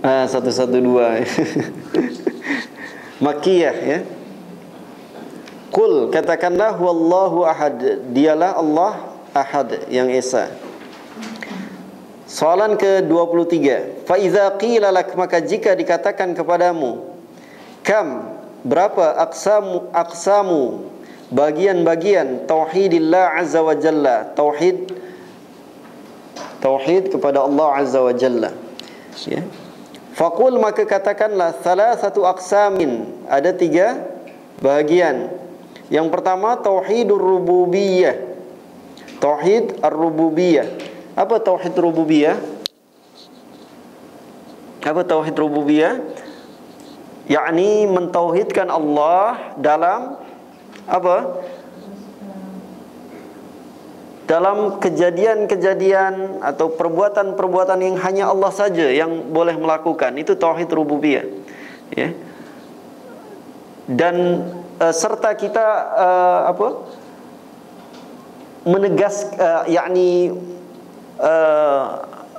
112. Makkiyah ya. Qul, katakanlah wallahu ahad, dialah Allah ahad yang esa. Soalan ke-23. Fa iza qila lak, maka jika dikatakan kepadamu, kam, berapa, aqsamu bagian-bagian tauhidillah azza wa jalla, tauhid kepada Allah azza wa jalla ya. Faqul, maka katakanlah salasatu aqsamin, ada 3 bahagian. Yang pertama tauhidur rububiyah, tauhid ar-rububiyah. Apa tauhid rububiyah? Apa tauhid rububiyah? Yakni mentauhidkan Allah dalam apa? Dalam kejadian-kejadian atau perbuatan-perbuatan yang hanya Allah saja yang boleh melakukan. Itu tauhid rububiyah ya. Dan serta kita menegas yakni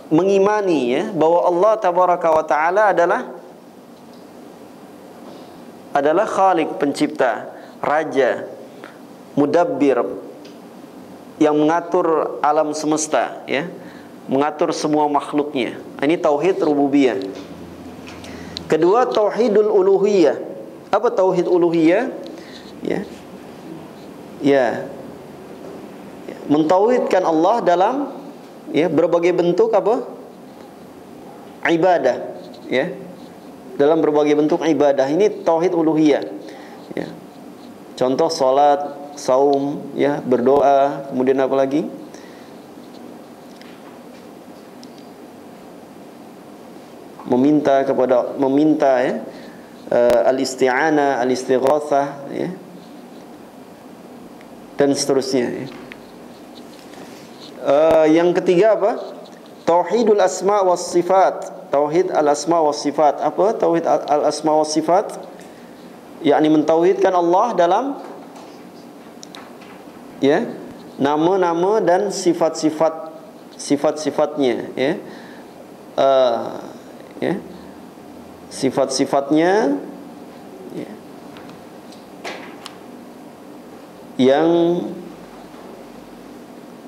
mengimani ya bahwa Allah tabaraka wa taala adalah khalik, pencipta, raja, mudabbir, yang mengatur alam semesta ya, mengatur semua makhluknya. Ini tauhid rububiyah. Kedua tauhidul uluhiyah. Apa tauhid uluhiyah? Ya. Ya. Mentauhidkan Allah dalam ya berbagai bentuk apa? Ibadah ya. Dalam berbagai bentuk ibadah. Ini tauhid uluhiyah ya. Contoh salat, saum ya, berdoa, kemudian apa lagi? Meminta ya, al-isti'anah, al-istighatsah ya, dan seterusnya ya. Yang ketiga apa? Tauhidul asma was sifat. Tauhid al-asma was sifat. Apa tauhid al-asma was sifat? Yakni mentauhidkan Allah dalam ya, nama-nama dan sifat-sifatnya ya. Ya. Sifat-sifatnya ya, yang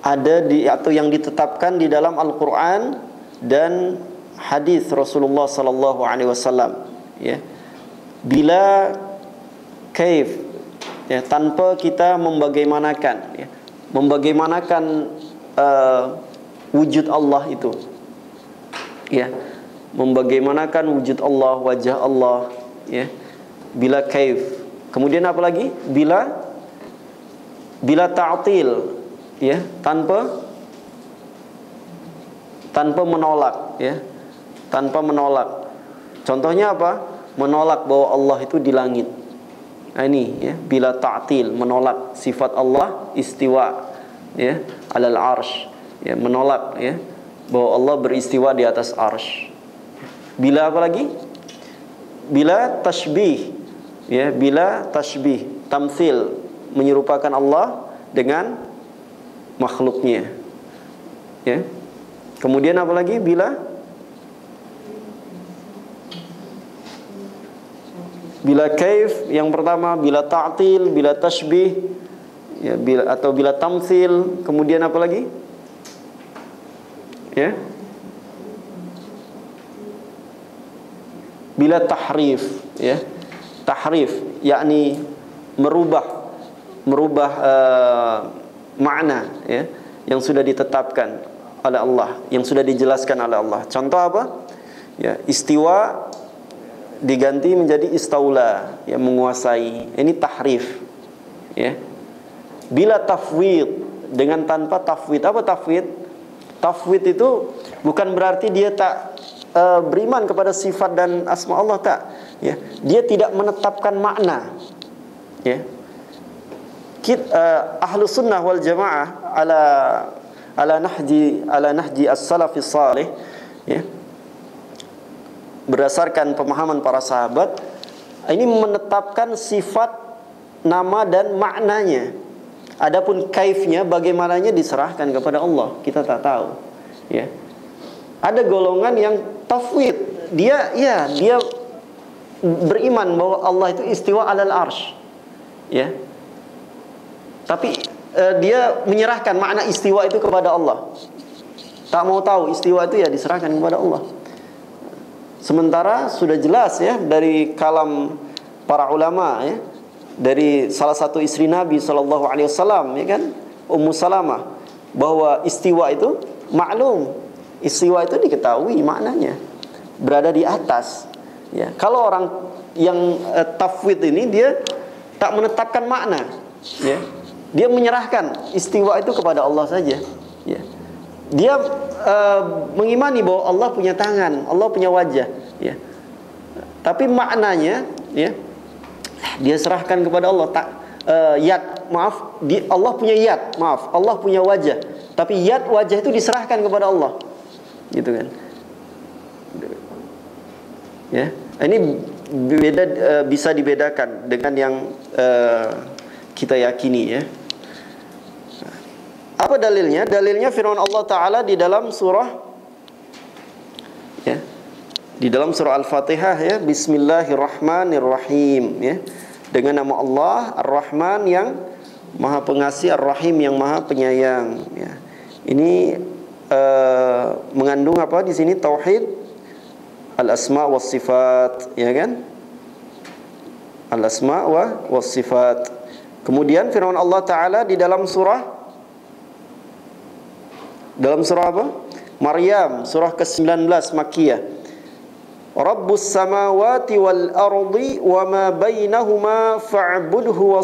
ada atau yang ditetapkan di dalam Al-Qur'an dan hadis Rasulullah sallallahu alaihi wasallam ya. Bila kaif ya, tanpa kita membagaimanakan ya, wujud Allah itu ya, membagaimanakan wujud Allah, wajah Allah ya, bila kaif. Kemudian apa lagi? Bila ta'til ya, tanpa menolak ya, tanpa menolak. Contohnya apa? Menolak bahwa Allah itu di langit. Nah, ini ya, bila ta'til, menolak sifat Allah istiwa ya, alal arsh ya, menolak ya bahwa Allah beristiwa di atas arsh. Bila apa lagi? Bila tashbih ya, bila tashbih, tamthil, menyerupakan Allah dengan makhluknya ya. Kemudian apa lagi? Bila kaif yang pertama, bila ta'til, bila tashbih ya, bila tamthil. Kemudian apa lagi? Ya. Bila tahrif ya. Tahrif yakni merubah makna ya, yang sudah ditetapkan oleh Allah, yang sudah dijelaskan oleh Allah. Contoh apa? Ya, istiwa diganti menjadi istaula, yang menguasai. Ini tahrif ya. Bila tafwid, dengan tanpa tafwid. Apa tafwid? Tafwid itu bukan berarti dia tak beriman kepada sifat dan asma Allah, tak ya. Dia tidak menetapkan makna ya. Ahlus sunnah wal jamaah ala nahji as-salafis salih, ya, berdasarkan pemahaman para sahabat, ini menetapkan sifat, nama dan maknanya. Adapun kaifnya, bagaimananya, diserahkan kepada Allah. Kita tak tahu, ya. Ada golongan yang tafwid, dia beriman bahwa Allah itu istiwa alal arsh, ya. Tapi dia menyerahkan makna istiwa itu kepada Allah. Tak mau tahu istiwa itu, ya diserahkan kepada Allah. Sementara sudah jelas, ya, dari kalam para ulama, ya, dari salah satu istri Nabi SAW, ya kan, Ummu Salamah, bahwa istiwa itu maklum, istiwa itu diketahui maknanya, berada di atas, ya. Kalau orang yang tafwid ini, dia tak menetapkan makna, ya. Dia menyerahkan istiwa itu kepada Allah saja, ya. Dia mengimani bahwa Allah punya tangan, Allah punya wajah, ya. Tapi maknanya, ya, dia serahkan kepada Allah. Allah punya yad, Allah punya wajah, tapi yad, wajah itu diserahkan kepada Allah, gitu kan, ya. Ini beda, bisa dibedakan dengan yang kita yakini, ya. Apa dalilnya? Dalilnya firman Allah Ta'ala di dalam surah, ya, di dalam surah Al-Fatihah, ya, Bismillahirrahmanirrahim, ya, dengan nama Allah Ar-Rahman yang Maha Pengasih, Ar-Rahim yang Maha Penyayang, ya. Ini mengandung apa di sini? Tauhid al-asma was sifat, ya kan? Al-asma was sifat. Kemudian firman Allah Ta'ala di dalam surah apa? Maryam, surah ke-19 Makkiyah. Rabbus samawati wal ardi wa ma bainahuma fa'budhu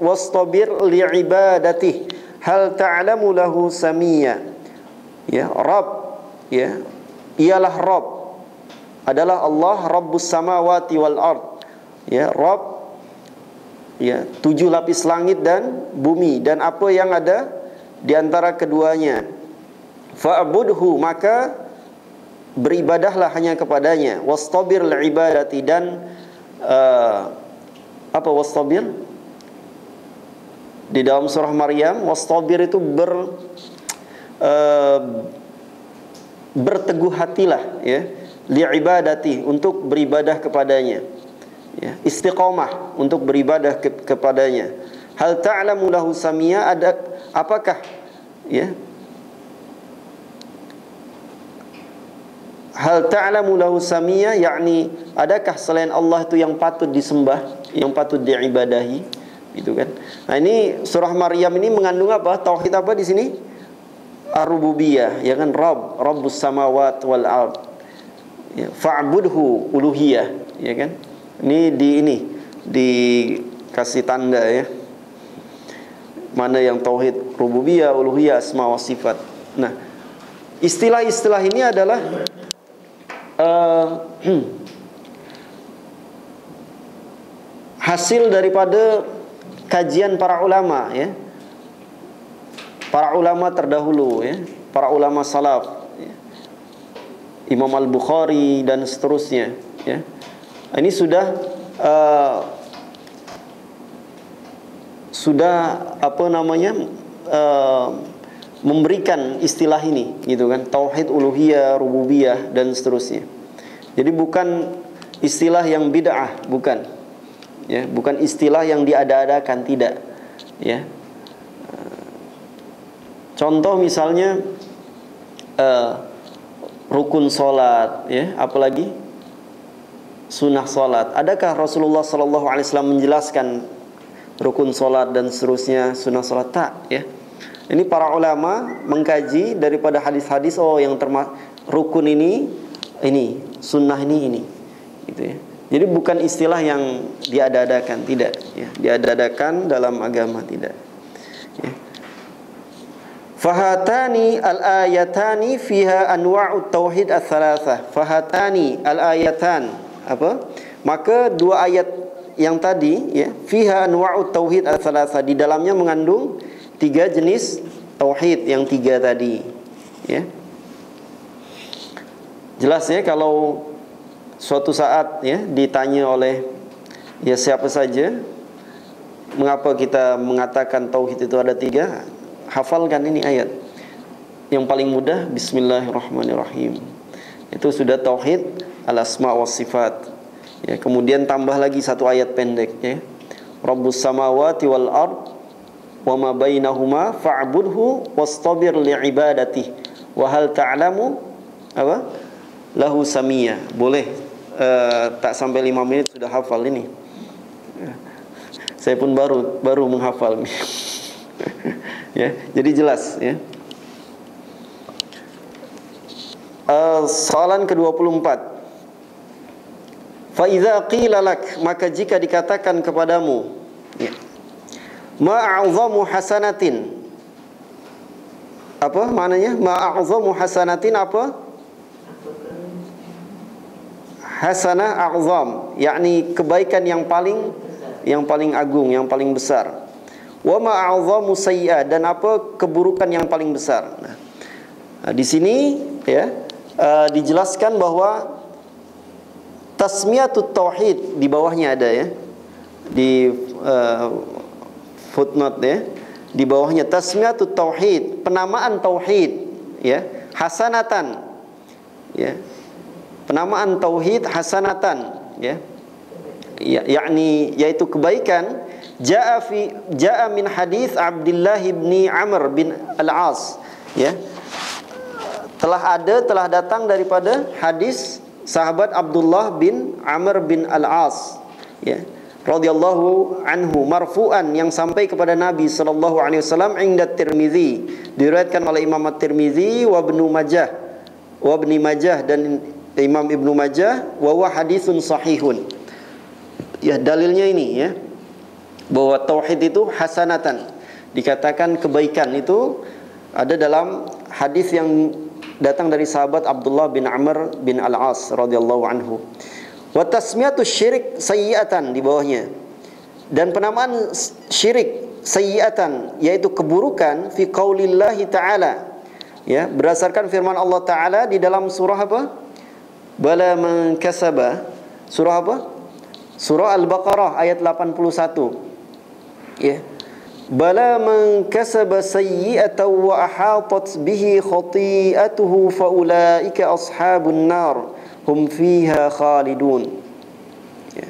wastabir li'ibadatihi hal ta'lamu lahu samiyya. Ya, Rabb, ya, ialah Rabb, adalah Allah, Rabbus samawati wal ard, ya, Rabb, ya, 7 lapis langit dan bumi dan apa yang ada di antara keduanya. Fa'budhu, maka beribadahlah hanya kepadanya. Wastabir li'ibadati, dan apa wastabir? Di dalam surah Maryam, wastabir itu berteguh hatilah, ya, li'ibadati, untuk beribadah kepadanya, ya, istiqomah untuk beribadah kepadanya. Hal ta'lamu lahu samiyya, apakah, ya, hal ta'lamu lahu samiyya, yakni adakah selain Allah itu yang patut disembah, yang patut diibadahi, gitu kan. Nah, ini surah Maryam ini mengandung apa? Tauhid apa di sini? Ar-rububiyah, ya kan, Rabbus samawat wal ard, ya, fa'budhu, uluhiyah, ya kan. Ini dikasih tanda, ya, mana yang tauhid rububiyah, uluhiyah, asma wa sifat. Nah, istilah-istilah ini adalah hasil daripada kajian para ulama, ya, para ulama terdahulu, ya, para ulama salaf, ya, Imam Al-Bukhari dan seterusnya, ya. Ini sudah apa namanya, memberikan istilah ini, gitu kan, tauhid uluhiyah, rububiyah dan seterusnya. Jadi bukan istilah yang bid'ah, bukan, ya, bukan istilah yang diada-adakan, tidak, ya. Contoh misalnya rukun salat, ya, apalagi sunnah salat. Adakah Rasulullah SAW menjelaskan rukun salat dan seterusnya, sunnah salat? Tak, ya. Ini para ulama mengkaji daripada hadis-hadis, oh yang rukun ini, sunnah ini, gitu, ya. Jadi bukan istilah yang diada-adakan, tidak, ya, diada-adakan dalam agama, tidak, ya. Fahatani al-ayatani fiha anwa'ut tauhid ats-tsalatsah. Fahatani al-ayatan, apa? Maka dua ayat yang tadi, ya, fiha anwa'ut tauhid ats-tsalatsah, di dalamnya mengandung 3 jenis tauhid yang 3 tadi, ya. Jelas ya, kalau suatu saat ya ditanya oleh ya siapa saja, mengapa kita mengatakan tauhid itu ada 3, hafalkan ini ayat. Yang paling mudah Bismillahirrahmanirrahim. Itu sudah tauhid al-asma wa sifat. Ya, kemudian tambah lagi satu ayat pendek, ya. Rabbus samawati wal ard wa ma bainahuma fa'budhu wastabir li'ibadatihi wa hal ta'lamu apa? Lahu samia. Boleh tak sampai 5 menit sudah hafal ini. Saya pun baru menghafal. Ya, jadi jelas ya. Soalan ke-24. Fa idza qila lak, maka jika dikatakan kepadamu, ya, ma'a'zamu hasanatin. Apa maknanya? Ma'a'zamu hasanatin apa? Hasanah a'zam, yakni kebaikan yang paling agung, yang paling besar. Wa ma'a'zamu sayyi'ah, dan apa keburukan yang paling besar. Nah, di sini ya dijelaskan bahwa tasmiyatut tauhid di bawahnya ada ya. Di footnote ya. Di bawahnya tasmiyatut tauhid, penamaan tauhid ya, hasanatan ya. Penamaan tauhid hasanatan ya. Yakni yaitu kebaikan, jaa min hadis Abdullah bin Amr bin Al-As ya. Telah datang daripada hadis sahabat Abdullah bin Amr bin Al-As ya, radhiyallahu anhu, marfu'an, yang sampai kepada Nabi sallallahu alaihi wasallam, inda Tirmizi, diriwayatkan oleh Imam At-Tirmizi wa Ibnu Majah dan Imam Ibnu Majah, wa huwa hadisun sahihun. Ya, dalilnya ini ya, bahwa tauhid itu hasanatan, dikatakan kebaikan, itu ada dalam hadis yang datang dari sahabat Abdullah bin Amr bin Al-As radhiyallahu anhu. Wa tasmiyatu syirik sayyi'atan, di bawahnya, dan penamaan syirik sayyi'atan, yaitu keburukan, fi qaulillahi ta'ala ya, berdasarkan firman Allah Ta'ala di dalam surah apa? Bala man kasaba, surah apa? Surah Al-Baqarah ayat 81 ya. Bala man kasaba sayyi'atan wa ahatat bihi khati'atuhu fa ulaika ashabun nar hum fiha khalidun ya.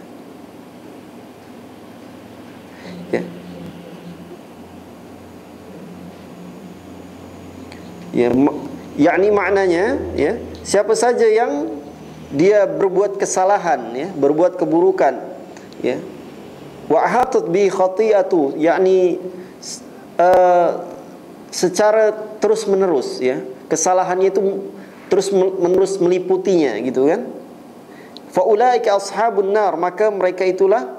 Ya. Ya, yakni maknanya ya, siapa saja yang dia berbuat kesalahan ya, berbuat keburukan ya, wa ahatat bi khati'atu, yakni secara terus menerus ya, kesalahannya itu terus menerus meliputinya gitu kan. Fa ulaika ashabun nar, maka mereka itulah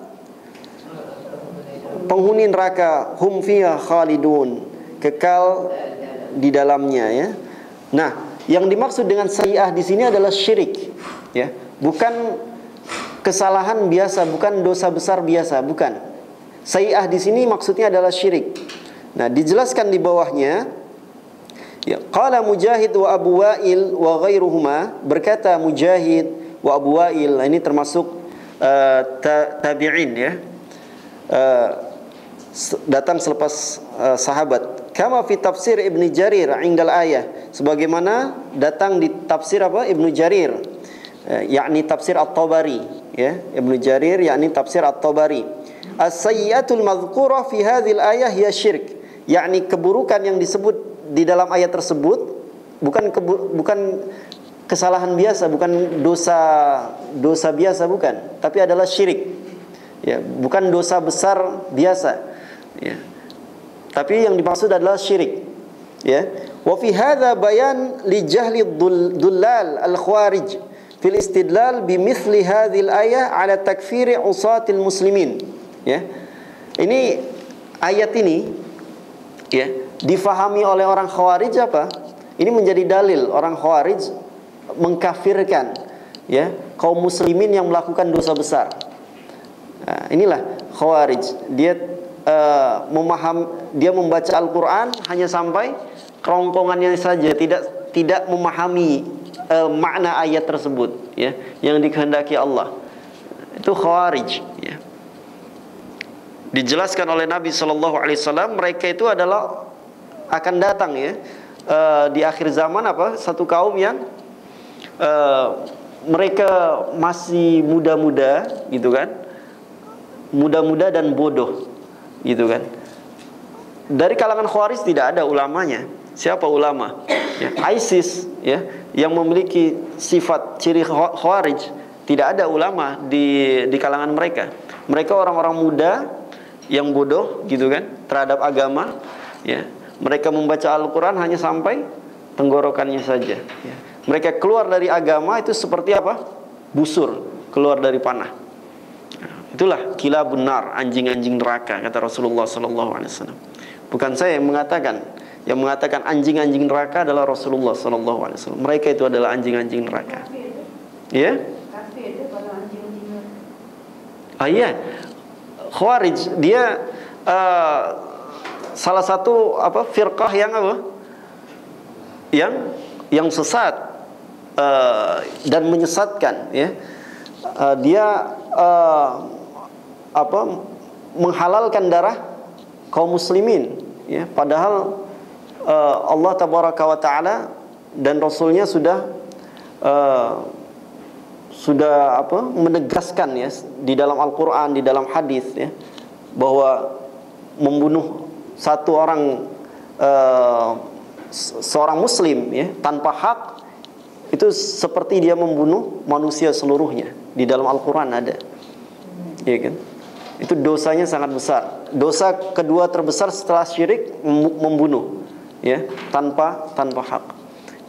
penghuni neraka, hum fiha khalidun, kekal di dalamnya ya. Nah, yang dimaksud dengan sayyi'ah di sini adalah syirik ya, bukan kesalahan biasa, bukan dosa besar biasa, bukan. Sayyi'ah di sini maksudnya adalah syirik. Nah, dijelaskan di bawahnya ya, qala Mujahid wa Abu Wa'il wa ghairuhuma, berkata Mujahid wa Abu Wa'il, ini termasuk tabi'in ya, datang selepas sahabat. Kama fi tafsir Ibnu Jarir indal ayah, sebagaimana datang di tafsir apa? Ibnu Jarir, yakni tafsir At-Tabari ya, Ibnu Jarir yakni tafsir At-Tabari. As-sayyi'atul madhkurah fi hadhil ayah hiya syirk, yakni keburukan yang disebut di dalam ayat tersebut bukan kesalahan biasa, bukan dosa biasa, bukan, tapi adalah syirik ya, bukan dosa besar biasa ya, tapi yang dimaksud adalah syirik ya. Wa fi hadza bayan li jahli dullal al-khawarij fil istidlal bi mithli hadhihi al-ayah ala takfiri usatil muslimin ya. Ini ayat ini ya, difahami oleh orang khawarij apa? Ini menjadi dalil orang khawarij mengkafirkan ya kaum muslimin yang melakukan dosa besar. Nah, inilah khawarij, dia dia membaca Al-Quran hanya sampai kerongkongannya saja, tidak memahami makna ayat tersebut, ya, yang dikehendaki Allah. Itu Khawarij, ya. Dijelaskan oleh Nabi SAW, mereka itu adalah akan datang, ya, di akhir zaman satu kaum yang mereka masih muda-muda, gitu kan, muda-muda dan bodoh, gitu kan. Dari kalangan Khawarij tidak ada ulamanya. Siapa ulama? Ya, ISIS, ya, yang memiliki sifat ciri Khawarij, tidak ada ulama di kalangan mereka. Mereka orang-orang muda yang bodoh, gitu kan, terhadap agama, ya. Mereka membaca Al-Quran hanya sampai tenggorokannya saja, ya. Mereka keluar dari agama itu seperti apa? Busur keluar dari panah. Itulah kilabun nar, anjing-anjing neraka, kata Rasulullah SAW. Bukan saya yang mengatakan. Yang mengatakan anjing-anjing neraka adalah Rasulullah SAW. Mereka itu adalah anjing-anjing neraka. Ya? Iya. Khawarij dia salah satu firqah yang yang sesat dan menyesatkan, ya. Dia menghalalkan darah kaum muslimin, ya, padahal Allah tabaraka wa taala dan Rasulnya sudah menegaskan, ya, di dalam Al-Quran, di dalam hadis, ya, bahwa membunuh satu orang seorang muslim, ya, tanpa hak itu seperti dia membunuh manusia seluruhnya. Di dalam Al-Quran ada, ya kan? Itu dosanya sangat besar. Dosa kedua terbesar setelah syirik membunuh, ya, tanpa hak,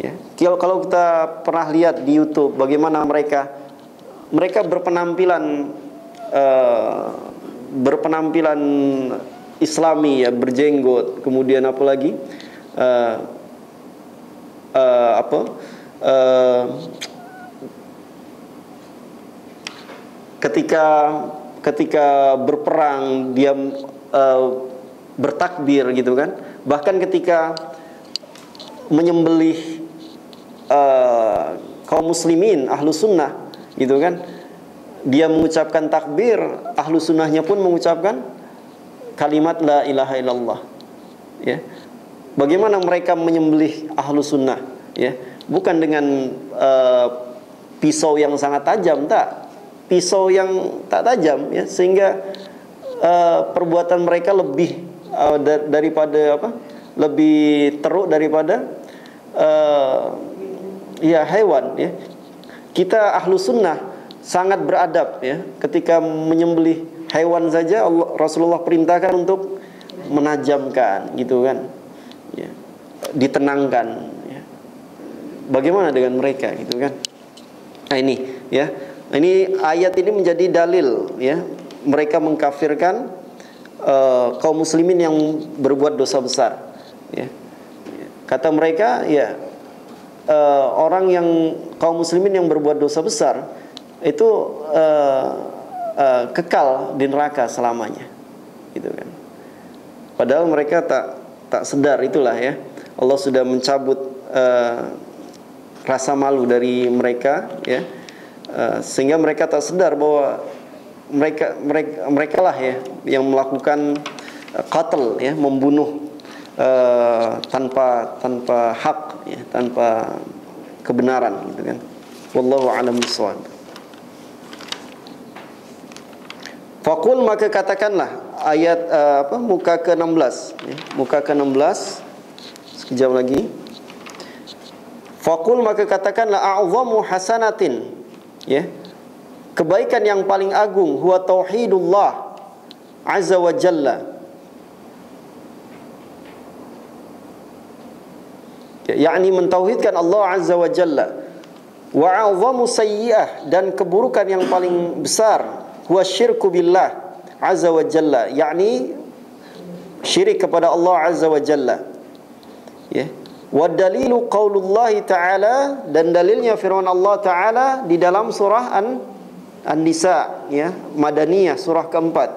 ya. Kalau kita pernah lihat di YouTube bagaimana mereka berpenampilan Islami, ya, berjenggot, kemudian apa lagi, ketika berperang dia bertakbir, gitu kan. Bahkan ketika menyembelih kaum muslimin ahlu sunnah, gitu kan, dia mengucapkan takbir, ahlu sunnahnya pun mengucapkan kalimat la ilaha illallah, ya. Bagaimana mereka menyembelih ahlu sunnah, ya, bukan dengan pisau yang sangat tajam, tak, pisau yang tak tajam, ya, sehingga perbuatan mereka lebih lebih teruk daripada ya hewan, ya. Kita ahlu sunnah sangat beradab, ya, ketika menyembelih hewan saja Rasulullah perintahkan untuk menajamkan, gitu kan, ya, ditenangkan, ya. Bagaimana dengan mereka, gitu kan. Nah ini, ya, ini ayat ini menjadi dalil, ya, mereka mengkafirkan kaum muslimin yang berbuat dosa besar, ya. Kata mereka, ya, orang yang kaum muslimin yang berbuat dosa besar itu kekal di neraka selamanya, gitu kan. Padahal mereka tak sedar itulah, ya, Allah sudah mencabut rasa malu dari mereka, ya, sehingga mereka tak sadar bahwa mereka lah, ya, yang melakukan qatl, ya, membunuh tanpa hak, ya, tanpa kebenaran, gitu kan. Wallahu a'lam bishawab. Faqul, maka katakanlah, ayat muka ke-16, ya, muka ke-16, sekejap lagi. Faqul, maka katakanlah, a'zamu hasanatin, ya, kebaikan yang paling agung, huwa tauhidullah azza wa jalla, yakni mentauhidkan Allah azza wa jalla. Wa a'zamu sayyi'ah, dan keburukan yang paling besar, huwa syirku billah azza wa jalla, yakni syirik kepada Allah azza wa jalla, ya. Wa dalilu qaulullah ta'ala, dan dalilnya firman Allah ta'ala di dalam surah An-Nisa, ya, Madaniyah, surah keempat.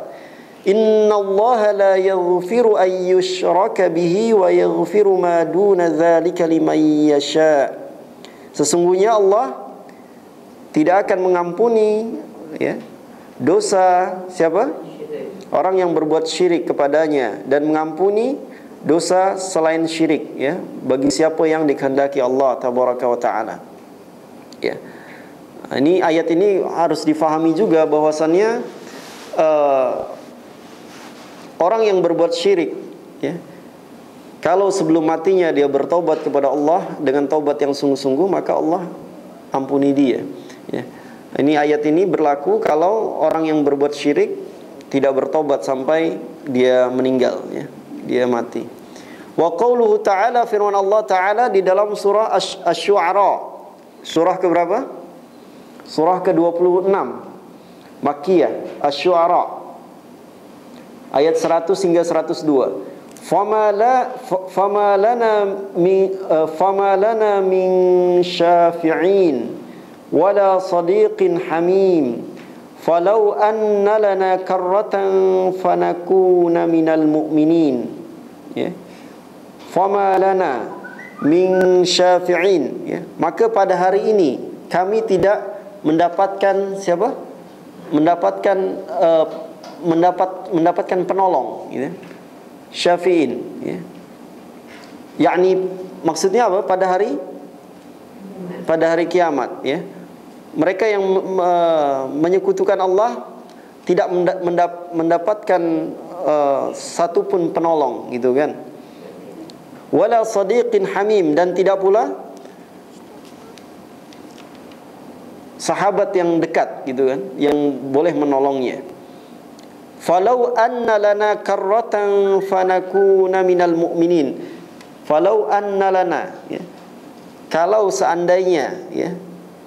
Innallaha la yaghfiru an yushraka bihi wa yaghfiru ma duna dzalika liman yasha. Sesungguhnya Allah tidak akan mengampuni, ya, dosa siapa? Orang yang berbuat syirik kepadanya, dan mengampuni dosa selain syirik, ya, bagi siapa yang dikehendaki Allah tabaraka wa taala. Ya. Ini ayat ini harus difahami juga bahwasannya orang yang berbuat syirik, ya, kalau sebelum matinya dia bertobat kepada Allah dengan taubat yang sungguh-sungguh, maka Allah ampuni dia, ya. Ini ayat ini berlaku kalau orang yang berbuat syirik tidak bertobat sampai dia meninggal, ya, dia mati. Wa qauluhu ta'ala, firman Allah Ta'ala di dalam surah Asy-Syu'ara, surah keberapa? Surah ke-26 Makkiyah, Asy-Syu'ara ayat 100 hingga 102. Fama lana min syafi'in wala sadiqin hamim falau anna lana karratan fanakuna minal mu'minin. Ya. Fama lana min syafi'in, ya. Maka pada hari ini kami tidak mendapatkan siapa? Mendapatkan penolong, gitu. Syafi'in, ya. Yakni maksudnya apa? Pada hari kiamat, ya. Mereka yang menyekutukan Allah tidak mendapatkan satupun penolong, gitu kan. Wala sadiqin hamim, dan tidak pula sahabat yang dekat, gitu kan, yang boleh menolongnya. Falau anna lana karratan fanakuna minal mu'minin. Falau anna lana, ya, kalau seandainya, ya,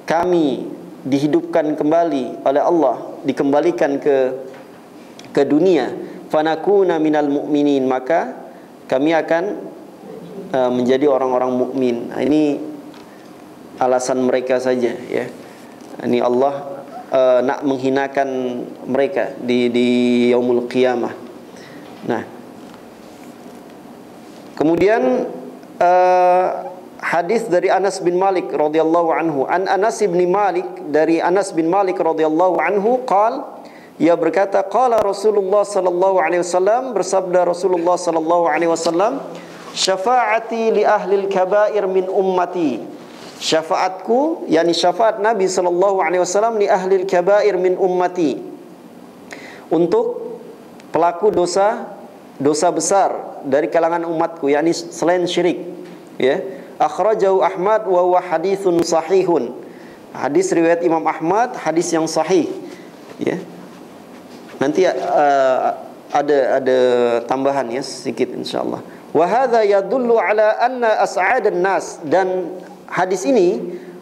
kami dihidupkan kembali oleh Allah, dikembalikan ke dunia, fanakuna minal mu'minin, maka kami akan menjadi orang-orang mukmin. Ini alasan mereka saja, ya. Ini Allah nak menghinakan mereka di yaumul qiyamah. Nah, kemudian hadis dari Anas bin Malik radhiyallahu anhu, an Anas bin Malik, dari Anas bin Malik radhiyallahu anhu qala, ia berkata, qala Rasulullah sallallahu alaihi wasallam, bersabda Rasulullah sallallahu alaihi wasallam, syafaati li ahlil kabair min ummati. Syafaatku, yakni syafaat Nabi sallallahu alaihi wasallam, li ahlil kabair min ummati, untuk pelaku dosa besar dari kalangan umatku, yakni selain syirik, ya. Akhrajahu Ahmad wa huwa haditsun sahihun. Hadis riwayat Imam Ahmad, hadis yang sahih, ya. Nanti ada tambahan, ya, sedikit insyaallah. Wa hadza yadullu ala anna as'adan nas, dan hadis ini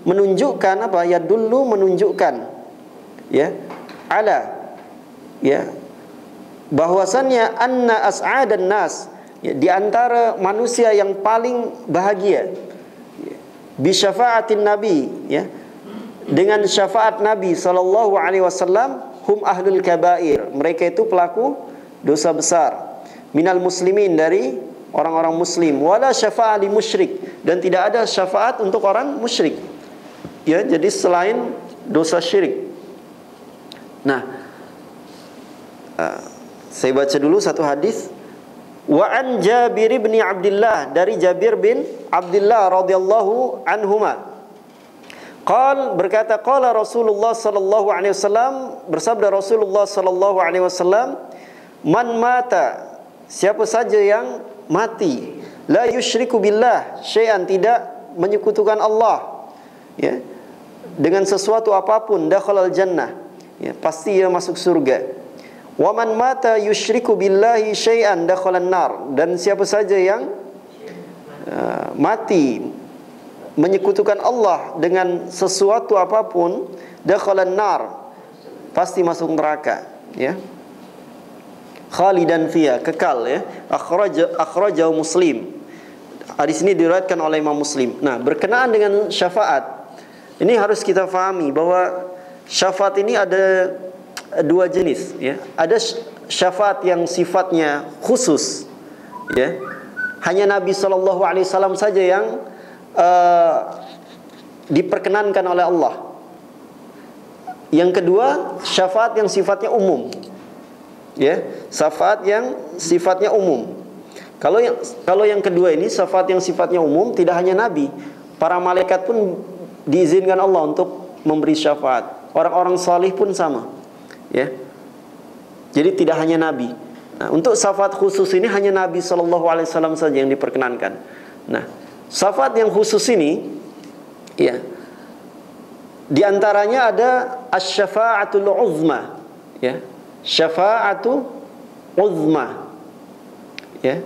menunjukkan apa? Yadullu, menunjukkan, ya, ala, ya, bahwasannya anna as'adan nas, ya, di antara manusia yang paling bahagia, ya, bi syafaatin nabi, ya, dengan syafaat Nabi sallallahu alaihi wasallam, hum ahlul kabair, mereka itu pelaku dosa besar, minal muslimin, dari orang-orang muslim, wala syafa'a li musyrik, dan tidak ada syafaat untuk orang musyrik, ya, jadi selain dosa syirik. Nah, saya baca dulu satu hadis. Wa an Jabir bin Abdullah, dari Jabir bin Abdullah radhiyallahu anhuma, qal, berkata, qala Rasulullah sallallahu alaihi wasallam, bersabda Rasulullah sallallahu alaihi wasallam, man mata, siapa saja yang mati, la yusyriku billah syai'an, tidak menyekutukan Allah, ya, dengan sesuatu apapun, dakhalal jannah, ya, pasti ia masuk surga. Wa man mata yusyriku billahi syai'an dakhalan nar, dan siapa saja yang mati menyekutukan Allah dengan sesuatu apapun, dakhalan nar, pasti masuk neraka, ya. Khalidan fiha, kekal, ya. Akhrajahu Muslim. Hadis ini diriwayatkan oleh Imam Muslim. Nah, berkenaan dengan syafaat, ini harus kita fahami bahwa syafaat ini ada dua jenis, ya. Ada syafaat yang sifatnya khusus, ya. Hanya Nabi SAW saja yang diperkenankan oleh Allah. Yang kedua, syafaat yang sifatnya umum, ya, syafaat yang sifatnya umum. Kalau yang kedua ini syafaat yang sifatnya umum, tidak hanya Nabi, para malaikat pun diizinkan Allah untuk memberi syafaat. Orang-orang salih pun sama, ya. Jadi tidak hanya Nabi. Nah, untuk syafaat khusus ini hanya Nabi SAW saja yang diperkenankan. Nah, syafaat yang khusus ini, ya, di antaranya ada asy-syafa'atul uzma, ya, syafa'atu uzma, ya,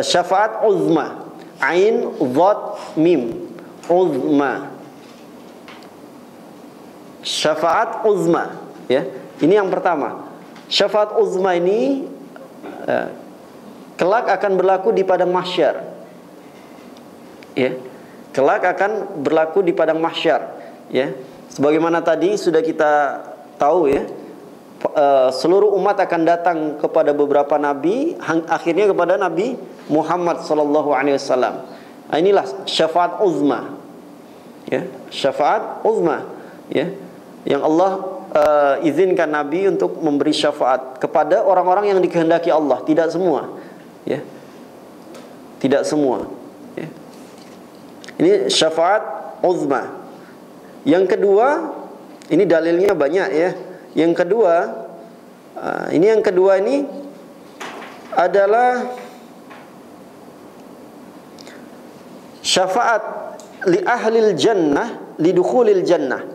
syafaat uzma, ain dhat mim, uzma, syafaat uzma, ya. Ini yang pertama. Syafaat uzma ini kelak akan berlaku di padang mahsyar, ya. Kelak akan berlaku di padang mahsyar, ya. Sebagaimana tadi sudah kita tahu, ya, seluruh umat akan datang kepada beberapa nabi, akhirnya kepada Nabi Muhammad SAW. Nah, inilah syafaat uzma, ya, syafaat uzma, ya, yang Allah izinkan Nabi untuk memberi syafaat kepada orang-orang yang dikehendaki Allah, tidak semua, ya, tidak semua, ya. Ini syafaat uzma. Yang kedua, ini dalilnya banyak, ya. Yang kedua ini adalah syafaat li ahlil jannah lidukhulil jannah,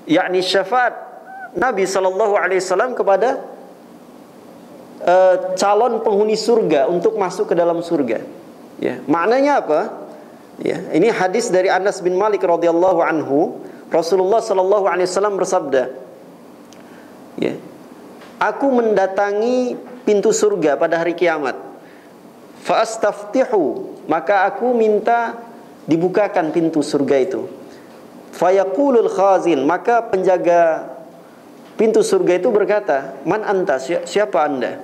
yakni syafaat Nabi SAW kepada calon penghuni surga untuk masuk ke dalam surga, ya. Maknanya apa? Ya, ini hadis dari Anas bin Malik radhiyallahu anhu. Rasulullah SAW bersabda, ya, aku mendatangi pintu surga pada hari kiamat. Fa astaftihu, maka aku minta dibukakan pintu surga itu. Fa yaqulul khazin, maka penjaga pintu surga itu berkata, man anta, siapa anda?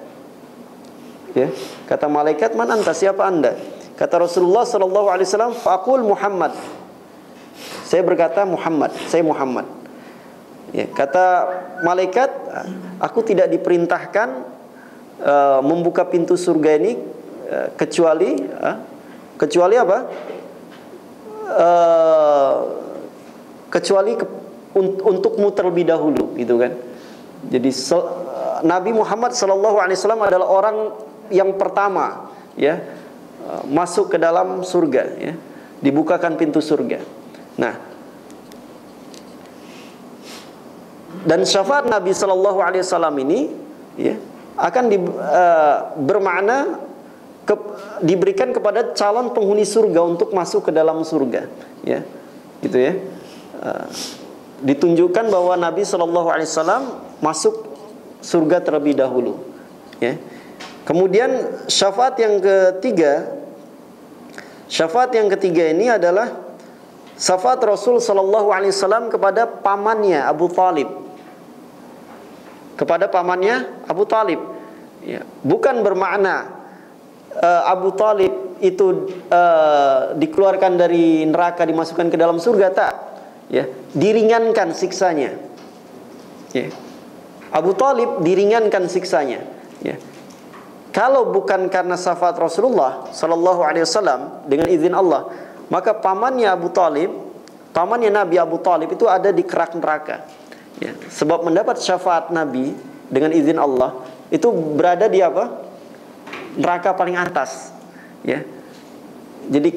Ya, kata malaikat, man anta, siapa anda? Kata Rasulullah SAW, faqul Muhammad, saya berkata Muhammad, saya Muhammad. Ya, kata malaikat, aku tidak diperintahkan membuka pintu surga ini kecuali apa? Kecuali untukmu terlebih dahulu, gitu kan. Jadi Nabi Muhammad SAW adalah orang yang pertama, ya, masuk ke dalam surga, ya, dibukakan pintu surga. Nah, dan syafaat Nabi SAW ini, ya, akan bermakna diberikan kepada calon penghuni surga untuk masuk ke dalam surga, ya, gitu, ya. Ditunjukkan bahwa Nabi SAW masuk surga terlebih dahulu, ya. Kemudian syafaat yang ketiga ini adalah syafaat Rasul SAW kepada pamannya Abu Talib, ya. Bukan bermakna Abu Talib itu dikeluarkan dari neraka, dimasukkan ke dalam surga, tak, ya, diringankan siksanya, ya. Abu Talib diringankan siksanya, ya. Kalau bukan karena syafaat Rasulullah SAW dengan izin Allah, maka pamannya Nabi Abu Talib itu ada di kerak neraka, ya. Sebab mendapat syafaat Nabi dengan izin Allah itu berada di apa? Neraka paling atas, ya. Jadi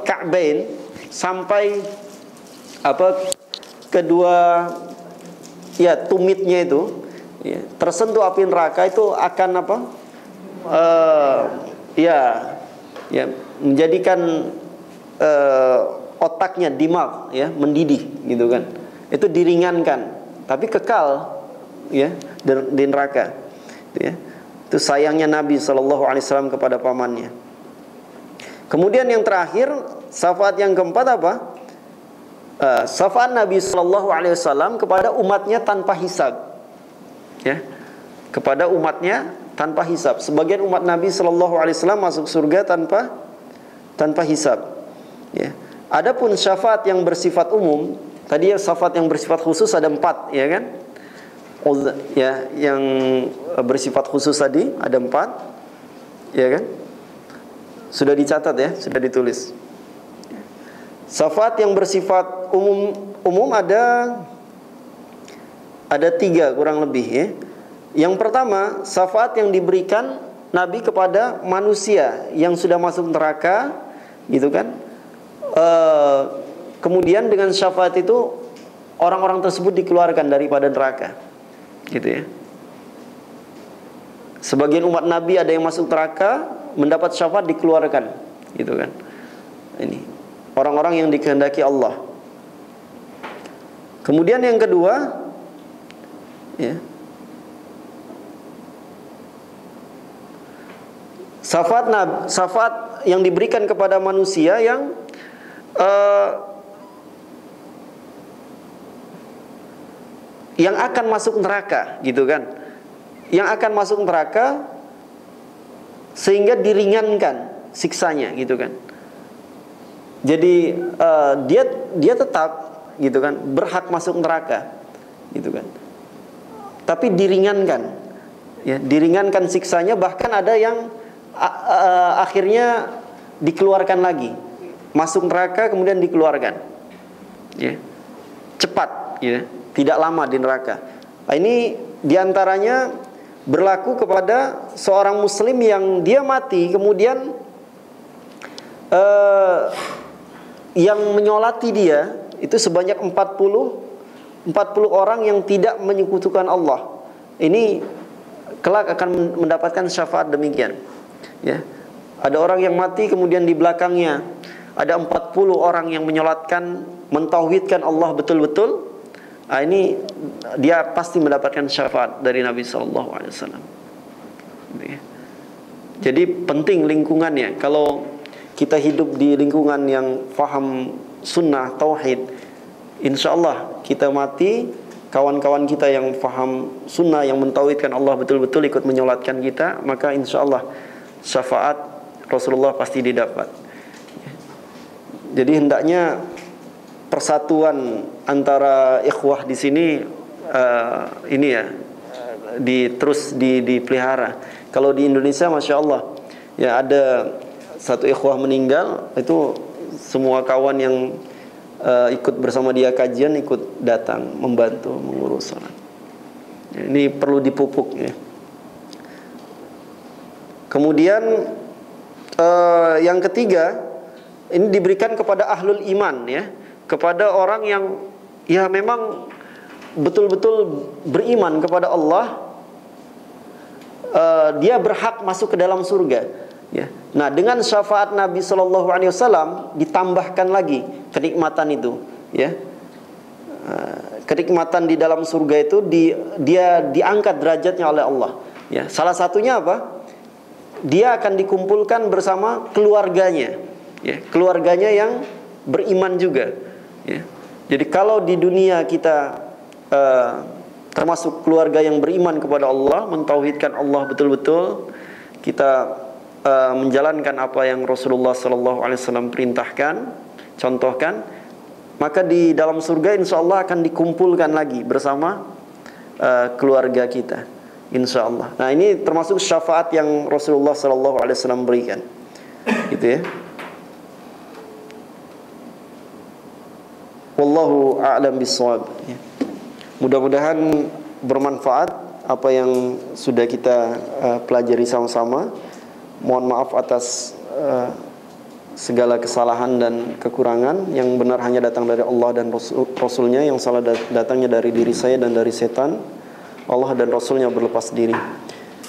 Ka'bain sampai kedua, ya, tumitnya itu, ya, tersentuh api neraka itu akan menjadikan otaknya dimag, ya, mendidih, gitu kan. Itu diringankan, tapi kekal, ya, di neraka, ya. Itu sayangnya Nabi SAW kepada pamannya. Kemudian yang terakhir, syafaat yang keempat apa? Syafaat Nabi SAW kepada umatnya tanpa hisab, ya, kepada umatnya tanpa hisab. Sebagian umat Nabi Shallallahu Alaihi Wasallam masuk surga tanpa hisab. Ya. Adapun syafaat yang bersifat umum, tadi ya syafaat yang bersifat khusus ada 4, ya kan? Ya, yang bersifat khusus tadi ada 4, ya kan? Sudah dicatat ya, sudah ditulis. Syafaat yang bersifat umum ada 3 kurang lebih, ya. Yang pertama, syafaat yang diberikan Nabi kepada manusia yang sudah masuk neraka, gitu kan? Kemudian dengan syafaat itu orang-orang tersebut dikeluarkan daripada neraka, gitu ya. Sebagian umat Nabi ada yang masuk neraka, mendapat syafaat dikeluarkan, gitu kan? Ini orang-orang yang dikehendaki Allah. Kemudian yang kedua, ya, syafaat yang diberikan kepada manusia yang akan masuk neraka, gitu kan? Yang akan masuk neraka sehingga diringankan siksanya, gitu kan? Jadi dia tetap, gitu kan, berhak masuk neraka, gitu kan? Tapi diringankan, ya, diringankan siksanya. Bahkan ada yang akhirnya dikeluarkan lagi, masuk neraka kemudian dikeluarkan, ya, cepat, ya, tidak lama di neraka. Nah, ini diantaranya berlaku kepada seorang muslim yang dia mati kemudian yang menyolati dia itu sebanyak 40 orang yang tidak menyekutukan Allah. Ini kelak akan mendapatkan syafaat demikian. Ya. Ada orang yang mati kemudian di belakangnya ada 40 orang yang menyolatkan, mentauhidkan Allah betul-betul. Nah, ini dia pasti mendapatkan syafaat dari Nabi SAW. Jadi penting lingkungannya. Kalau kita hidup di lingkungan yang faham sunnah tauhid, insya Allah kita mati, kawan-kawan kita yang faham sunnah, yang mentauhidkan Allah betul-betul ikut menyolatkan kita, maka insya Allah syafaat Rasulullah pasti didapat. Jadi hendaknya persatuan antara ikhwah di sini ini ya terus dipelihara. Kalau di Indonesia, masya Allah, ya ada satu ikhwah meninggal, itu semua kawan yang ikut bersama dia kajian ikut datang membantu mengurus salat. Ini perlu dipupuk, ya. Kemudian yang ketiga, ini diberikan kepada ahlul iman, ya, kepada orang yang ya memang betul-betul beriman kepada Allah, dia berhak masuk ke dalam surga, ya. Nah, dengan syafaat Nabi SAW ditambahkan lagi kenikmatan itu, ya. Kenikmatan di dalam surga itu dia diangkat derajatnya oleh Allah, ya. Salah satunya apa? Dia akan dikumpulkan bersama keluarganya, ya, keluarganya yang beriman juga, ya. Jadi kalau di dunia kita termasuk keluarga yang beriman kepada Allah, mentauhidkan Allah betul-betul, kita menjalankan apa yang Rasulullah SAW perintahkan, contohkan, maka di dalam surga insya Allah akan dikumpulkan lagi bersama keluarga kita, insya Allah. Nah, ini termasuk syafaat yang Rasulullah SAW berikan, gitu ya. Wallahu a'lam bishawab. Mudah-mudahan bermanfaat apa yang sudah kita pelajari sama-sama. Mohon maaf atas segala kesalahan dan kekurangan. Yang benar hanya datang dari Allah dan Rasulnya, yang salah datangnya dari diri saya dan dari setan. Allah dan Rasulnya berlepas diri.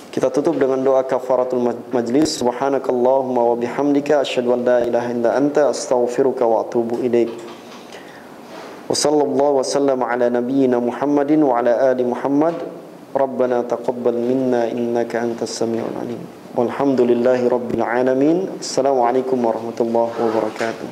Kita tutup dengan doa kafaratul majlis. Subhanakallahumma wa bihamdika asyhadu an la ilaha illa anta astaghfiruka wa atubu ilaik. Wa sallallahu wa sallam ala nabiyyina Muhammadin wa ala ali Muhammad. Rabbana taqabbal minna innaka antas samiul alim. Walhamdulillahi rabbil alamin. Assalamualaikum warahmatullahi wabarakatuh.